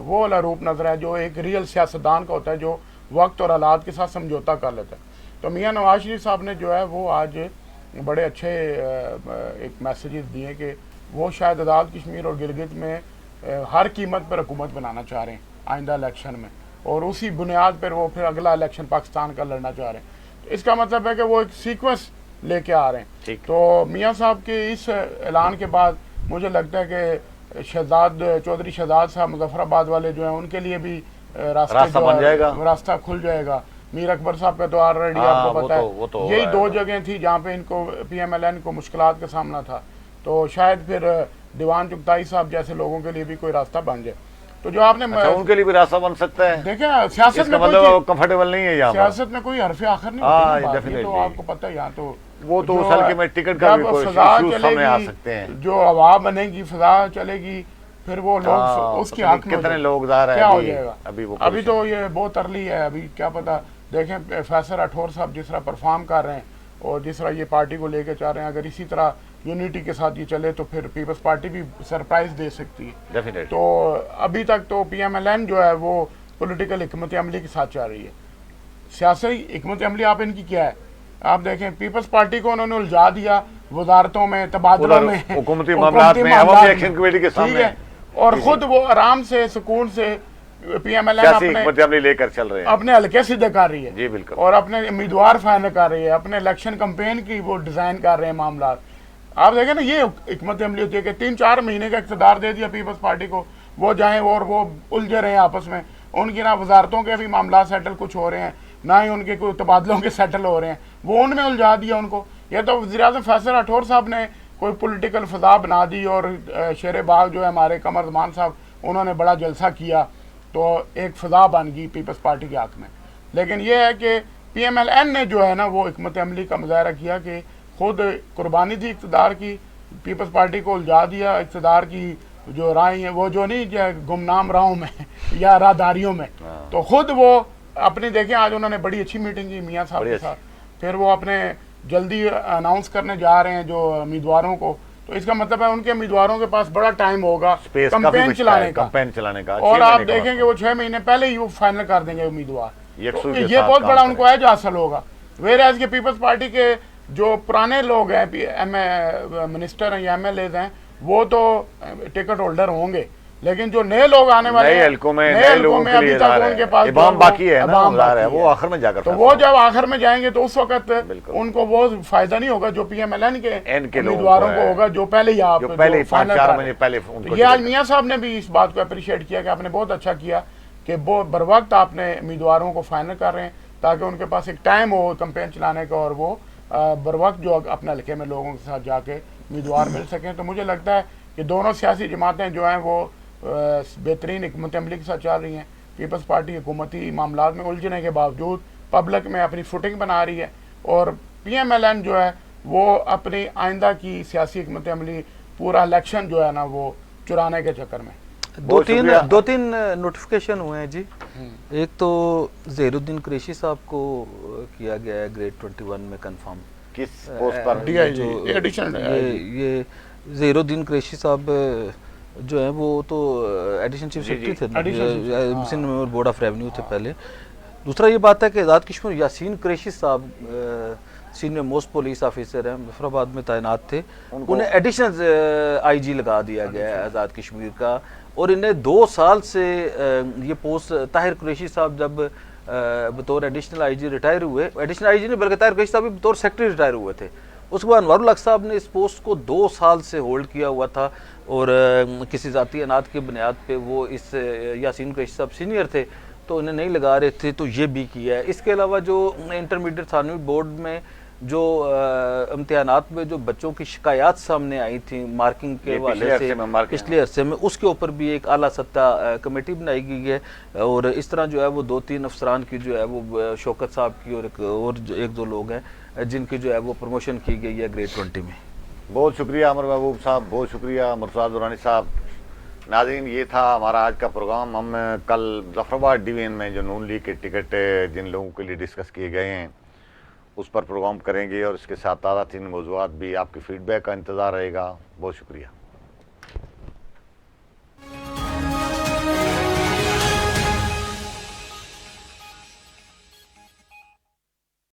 والا روپ نظر ہے جو ایک ریئل سیاستدان کا ہوتا ہے، جو وقت اور حالات کے ساتھ سمجھوتا کر لیتا ہے. تو میاں نواز شریف صاحب نے جو ہے وہ آج بڑے اچھے ایک میسیجز دیے کہ وہ شاید آزاد کشمیر اور گلگت میں ہر قیمت پر حکومت بنانا چاہ رہے ہیں آئندہ الیکشن میں، اور اسی بنیاد پر وہ پھر اگلا الیکشن پاکستان کا لڑنا چاہ رہے ہیں. تو اس کا مطلب ہے کہ وہ ایک سیکوینس لے کے آ رہے ہیں. ٹھیک. تو میاں صاحب کے اس اعلان کے بعد مجھے لگتا ہے کہ چودھری شہزاد صاحب مظفر آباد والے جو ہیں ان کے لیے بھی راستہ بن جائے گا، راستہ کھل جائے گا. میر اکبر صاحب کا تو آلریڈی آپ کو پتا ہے یہی دو جگہیں تھی جہاں پہ ان کو پی ایم ایل این کو مشکلات کا سامنا تھا. تو شاید پھر دیوان چغتائی صاحب جیسے لوگوں کے لیے بھی کوئی راستہ بن جائے. تو جو آپ نے ان کے لیے بھی راستہ بن سکتا ہے. دیکھیں سیاست میں مطلب کمفرٹیبل نہیں ہے یہاں، سیاست میں کوئی حرف آخر نہیں ہوتی، یہ تو آپ کو پتہ ہے. یہاں تو وہ تو اس حلقے میں ٹکٹ کا بھی کوئی ایشو سامنے آ سکتے ہیں. جو ہوا بنے گی، فضا چلے گی، پھر وہ لوگ اس کے حق میں کتنے لوگ ظاہر ہے کیا ہو جائے گا. ابھی تو یہ بہت ارلی ہے، ابھی کیا پتا. دیکھیں فیصل راٹھور صاحب جس طرح پرفارم کر رہے ہیں اور جس طرح یہ پارٹی کو لے کے چاہ رہے ہیں، اگر اسی طرح یونٹی کے ساتھ یہ چلے تو پھر پیپلز پارٹی بھی سرپرائز دے سکتی ہے. تو ابھی تک تو پی ایم ایل این جو ہے وہ پولیٹیکل حکمت عملی کے ساتھ چل رہی ہے. سیاسی حکمت عملی آپ ان کی کیا ہے؟ آپ دیکھیں پیپلز پارٹی کو انہوں نے الجھا دیا وزارتوں میں، تبادلوں میں، حکومتی معاملات میں، عوامی ایکشن کمیٹی کے سامنے، اور خود وہ آرام سے سکون سے پی ایم ایل این حکمت عملی لے کر چل رہے ہیں، اپنے حلقے سیدھے کر رہی ہے. جی بالکل. اور اپنے امیدوار فائنل کر رہی ہے، اپنے الیکشن کمپین کی وہ ڈیزائن کر رہے ہیں معاملات. آپ دیکھیں نا، یہ حکمت عملی ہوتی ہے کہ 3-4 مہینے کا اقتدار دے دیا پیپلز پارٹی کو، وہ جائیں اور وہ الجھے رہے ہیں آپس میں. ان کی نہ وزارتوں کے بھی معاملات سیٹل کچھ ہو رہے ہیں، نہ ہی ان کے کوئی تبادلوں کے سیٹل ہو رہے ہیں، وہ ان میں الجھا دیا ان کو. یہ تو وزیر اعظم فیصل راٹھور صاحب نے کوئی پولیٹیکل فضا بنا دی، اور شیر باغ جو ہے ہمارے قمر زمان صاحب، انہوں نے بڑا جلسہ کیا تو ایک فضا بن گئی پیپلز پارٹی کے حق میں. لیکن یہ ہے کہ پی ایم ایل این نے جو ہے نا وہ حکمت عملی کا مظاہرہ کیا کہ خود قربانی دی اقتدار کی، پیپلز پارٹی کو الجھا دیا اقتدار کی جو راہیں ہیں، وہ جو نہیں گمنام راہوں میں یا راہداریوں میں. تو خود وہ اپنی دیکھیں آج انہوں نے بڑی اچھی میٹنگ کی میاں صاحب کے ساتھ. پھر وہ اپنے جلدی اناؤنس کرنے جا رہے ہیں جو امیدواروں کو. تو اس کا مطلب ہے ان کے امیدواروں کے پاس بڑا ٹائم ہوگا کمپین چلانے کا. اور آپ دیکھیں کہ وہ 6 مہینے پہلے ہی وہ فائنل کر دیں گے امیدوار. یہ بہت بڑا ان کو ایج حاصل ہوگا. ویئر ایز کے پیپلز پارٹی کے جو پرانے لوگ ہیں، منسٹر ہیں یا ایم ایل ایز ہیں، وہ تو ٹکٹ ہولڈر ہوں گے، لیکن جو نئے لوگ آنے والے نئے حلقوں میں ابھی تک ان کے پاس ابام باقی ہے نا، وہ آخر میں جا کر، تو وہ جب آخر میں جائیں گے تو اس وقت ان کو وہ فائدہ نہیں ہوگا جو پی ایم ایل این کے امیدواروں کو ہوگا، جو پہلے ہی آپ فائنل کر. یہ آج میاں صاحب نے بھی اس بات کو اپریشیٹ کیا کہ آپ نے بہت اچھا کیا کہ بر وقت آپ نے امیدواروں کو فائنل کر رہے ہیں، تاکہ ان کے پاس ایک ٹائم ہو کمپین چلانے کا، اور وہ بر وقت جو اپنے حلقے میں لوگوں کے ساتھ جا کے امیدوار مل سکیں. تو مجھے لگتا ہے کہ دونوں سیاسی جماعتیں جو ہیں وہ بہترین حکمت عملی کے ساتھ چل رہی ہیں. پیپلز پارٹی حکومتی معاملات میں الجھنے کے باوجود پبلک میں اپنی فوٹنگ بنا رہی ہے، اور پی ایم ایل این جو ہے وہ اپنی آئندہ کی سیاسی حکمت عملی پورا الیکشن جو ہے نا وہ چرانے کے چکر میں. دو تین نوٹیفیکیشن ہوئے ہیں جی. ایک تو ظہیر الدین قریشی صاحب کو کیا گیا ہے گریڈ 21 میں کنفرم. کس پوسٹ پر؟ یہ ظہیر الدین قریشی صاحب جو ہیں وہ تو ایڈیشنل چیف سیکرٹری تھے سندھ میں، بورڈ آف ریونیو تھے پہلے. دوسرا یہ بات ہے کہ آزاد کشمیر یاسین قریشی صاحب سینئر موسٹ پولیس آفیسر ہیں، مظفر آباد میں تعینات تھے، انہیں ایڈیشنل آئی جی لگا دیا گیا ہے آزاد کشمیر کا. اور انہیں 2 سال سے یہ پوسٹ طاہر قریشی صاحب جب بطور ایڈیشنل آئی جی ریٹائر ہوئے، ایڈیشنل آئی جی نہیں بلکہ طاہر قریشی صاحب بھی بطور سیکرٹری ریٹائر ہوئے تھے. اس کے بعد انوار الحق صاحب نے اس پوسٹ کو 2 سال سے ہولڈ کیا ہوا تھا، اور کسی ذاتی عناد کی بنیاد پہ وہ اس یاسین قریشی صاحب سینئر تھے تو انہیں نہیں لگا رہے تھے، تو یہ بھی کیا ہے. اس کے علاوہ جو انٹرمیڈیٹ ثانوی بورڈ میں جو امتحانات میں جو بچوں کی شکایات سامنے آئی تھیں مارکنگ کے یہ حوالے پچھلے سے عرصے میں مارکنگ، پچھلے عرصے میں، اس کے اوپر بھی ایک اعلیٰ سطح کمیٹی بنائی گئی ہے، اور اس طرح جو ہے وہ 2-3 افسران کی جو ہے وہ شوکت صاحب کی اور ایک دو لوگ ہیں جن کی جو ہے وہ پروموشن کی گئی ہے گریڈ 20 میں۔ بہت شکریہ عمر محبوب صاحب، بہت شکریہ مرتضیٰ درانی صاحب۔ ناظرین، یہ تھا ہمارا آج کا پروگرام۔ ہم کل ظفر آباد ڈویژن میں جو نون لیگ کے ٹکٹ جن لوگوں کے لیے ڈسکس کیے گئے ہیں اس پر پروگرام کریں گے، اور اس کے ساتھ تازہ ترین موضوعات بھی۔ آپ کی فیڈ بیک کا انتظار رہے گا۔ بہت شکریہ۔